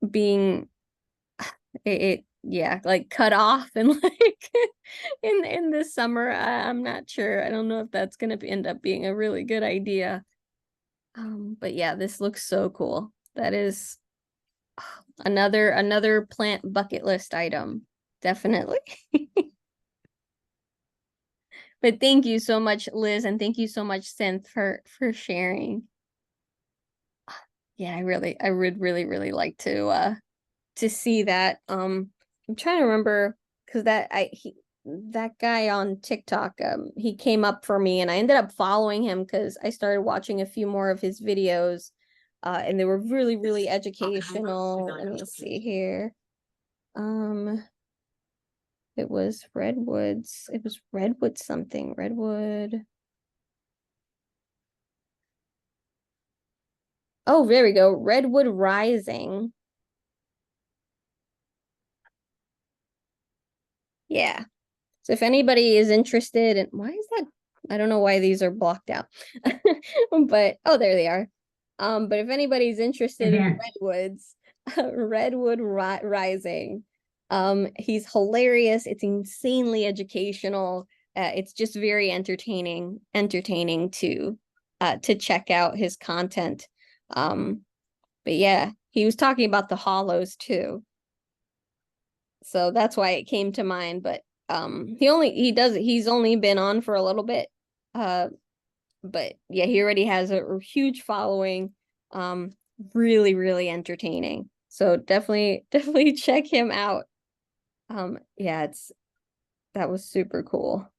being yeah, like cut off and like in this summer, I'm not sure. I don't know if that's gonna end up being a really good idea. But yeah, this looks so cool. That is another plant bucket list item. Definitely. But thank you so much, Liz, and thank you so much, Synth, for sharing. Yeah, I would really, really like to see that. I'm trying to remember, because that guy on TikTok, he came up for me, and I ended up following him because I started watching a few more of his videos, and they were really, really educational. Let me see here. Um, it was redwoods. It was redwood something. Redwood. Oh, there we go. Redwood Rising. Yeah. So if anybody is interested in, why is that? I don't know why these are blocked out. But oh, there they are. But if anybody's interested in redwoods, Rising. He's hilarious. It's insanely educational. It's just very entertaining to check out his content. Um, but yeah, he was talking about the hollows too. So that's why it came to mind. But he's only been on for a little bit. Uh, but yeah, he already has a huge following. Um, really, really entertaining. So definitely check him out. Yeah, that was super cool.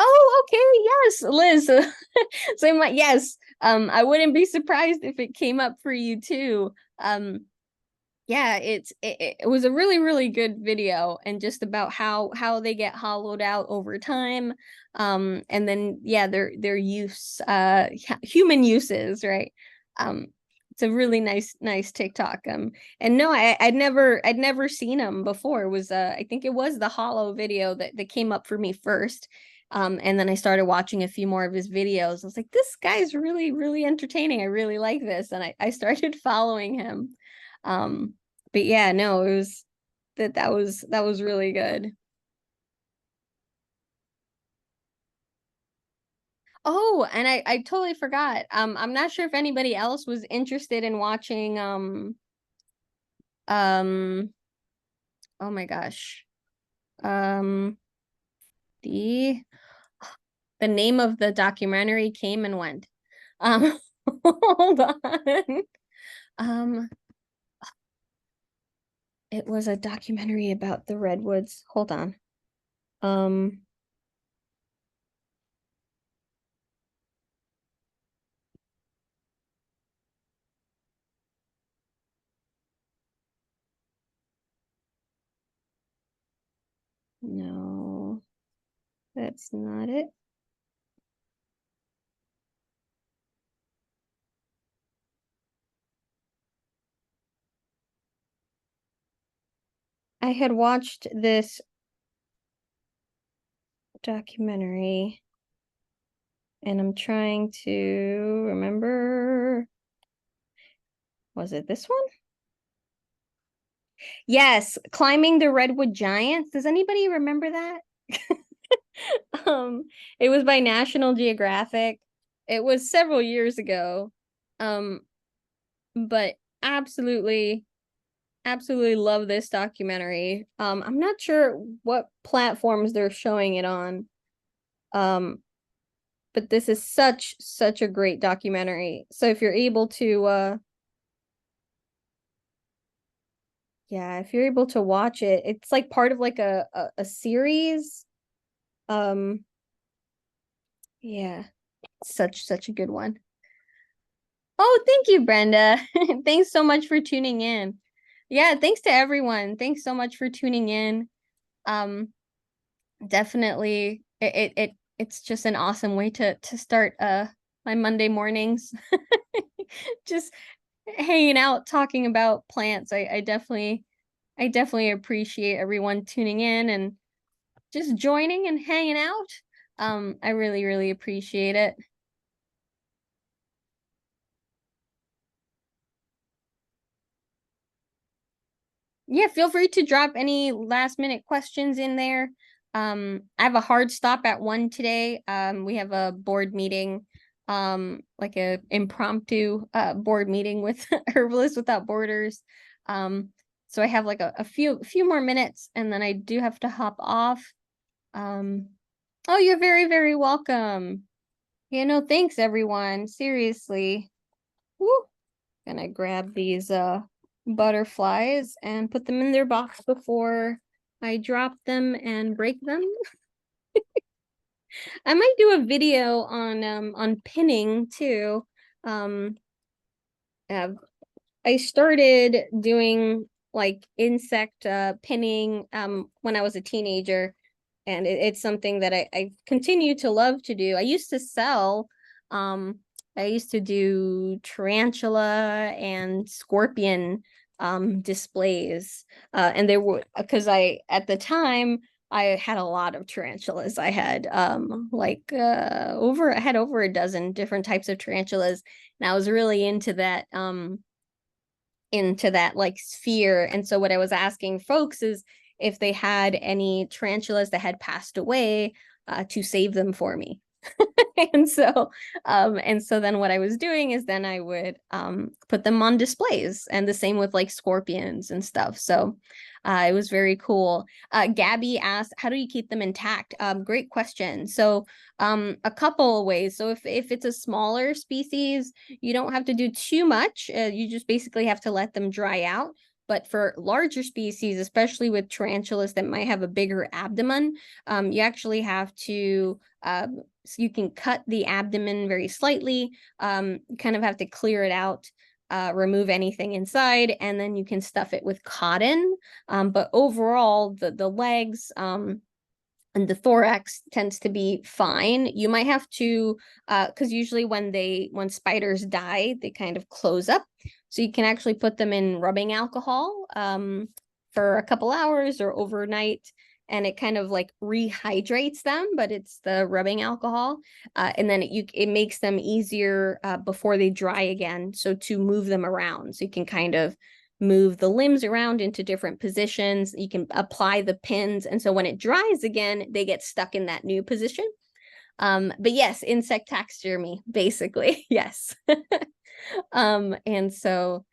Oh, okay, yes, Liz. So yes, I wouldn't be surprised if it came up for you too. Yeah, it was a really, really good video, and just about how they get hollowed out over time. And then yeah, their use, human uses, right? um it's a really nice TikTok. And no, I'd never seen him before. It was I think it was the hollow video that came up for me first. And then I started watching a few more of his videos. I was like, this guy's really, really entertaining. I really like this, and I started following him. But yeah, no, it was that was really good. Oh, and I totally forgot. I'm not sure if anybody else was interested in watching, um oh my gosh. Um the the name of the documentary came and went. Um hold on. Um it was a documentary about the redwoods. Hold on. Um No, that's not it. I had watched this documentary and I'm trying to remember. Was it this one? Yes, Climbing the Redwood Giants. Does anybody remember that? Um, it was by National Geographic. It was several years ago. Um, but absolutely, absolutely love this documentary. I'm not sure what platforms they're showing it on. Um, but this is such a great documentary. So if you're able to yeah, if you're able to watch it, it's like part of like a series. Um, yeah, such a good one. Oh, thank you, Brenda. Thanks so much for tuning in. Yeah, thanks to everyone. Thanks so much for tuning in. Um, definitely it's just an awesome way to start my Monday mornings. Just hanging out talking about plants. I definitely appreciate everyone tuning in and just joining and hanging out. I really appreciate it. Yeah, feel free to drop any last minute questions in there. I have a hard stop at 1 today. We have a board meeting, like a impromptu board meeting with Herbalists Without Borders. Um, so I have like a few more minutes and then I do have to hop off. Um, oh, you're very welcome. No, thanks everyone. Seriously. Woo. Gonna grab these butterflies and put them in their box before I drop them and break them. I might do a video on pinning too. Um uh, I started doing like insect pinning when I was a teenager, and it's something that I continue to love to do. I used to sell, I used to do tarantula and scorpion displays, and they were because I at the time I had a lot of tarantulas. I had like over I had over a dozen different types of tarantulas, and I was really into that like sphere. And so what I was asking folks is if they had any tarantulas that had passed away, to save them for me. And so then what I was doing is then I would put them on displays, and the same with like scorpions and stuff. So it was very cool. Gabby asked, how do you keep them intact? Great question. So a couple of ways. So if it's a smaller species, you don't have to do too much. You just basically have to let them dry out. But for larger species, especially with tarantulas that might have a bigger abdomen, you actually have to so you can cut the abdomen very slightly, kind of have to clear it out, remove anything inside, and then you can stuff it with cotton. But overall, the legs, and the thorax tends to be fine. You might have to, because usually when spiders die, they kind of close up. So you can actually put them in rubbing alcohol for a couple hours or overnight, and it kind of like rehydrates them, but it's the rubbing alcohol, and then it makes them easier before they dry again. So to move them around, so you can kind of move the limbs around into different positions. You can apply the pins. And so when it dries again, they get stuck in that new position. But yes, insect taxidermy, basically. Yes. And so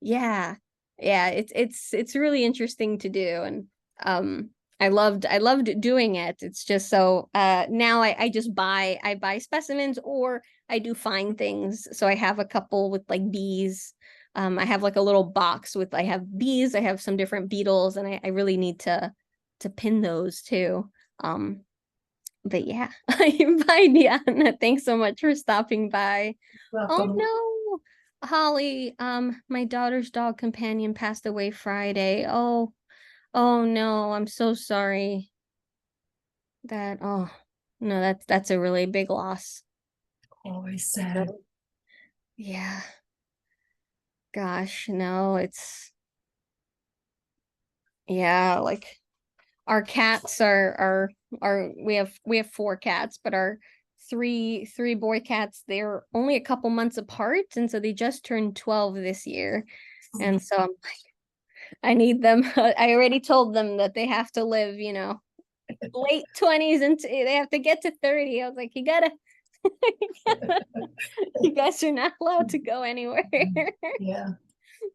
yeah, yeah, it's really interesting to do. And I loved doing it. It's just so now I just buy specimens, or I do find things. So I have a couple with like bees. I have like a little box with I have bees, I have some different beetles, and I really need to pin those too. Um, but yeah, bye, Diana. Thanks so much for stopping by. Oh Welcome. no, Holly, my daughter's dog companion passed away Friday. Oh no, I'm so sorry. That, oh, no, that's a really big loss. Always sad. So, yeah, gosh, no, yeah, like our cats are we have four cats, but our three boy cats, they're only a couple months apart, and so they just turned 12 this year. And so I need them. I already told them that they have to live, late 20s, and they have to get to 30. I was like, you guys are not allowed to go anywhere. Yeah.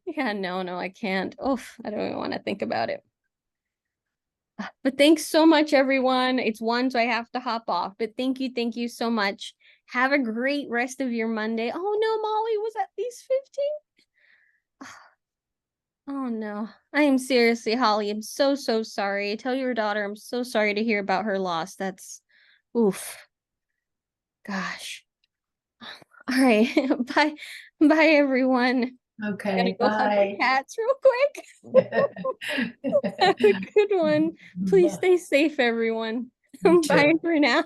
Yeah, no, I can't. Oh, I don't even want to think about it. But thanks so much, everyone. It's one, so I have to hop off. But thank you so much. Have a great rest of your Monday. Oh no, Molly was at these 15. Oh no. I am seriously, Holly. I'm so sorry. Tell your daughter I'm so sorry to hear about her loss. That's oof. Gosh. All right. Bye. Bye, everyone. I'm gonna Okay, go hug the bye. cats real quick. Have a good one. Please Bye. stay safe, everyone. You Bye too. for now.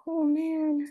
Oh man.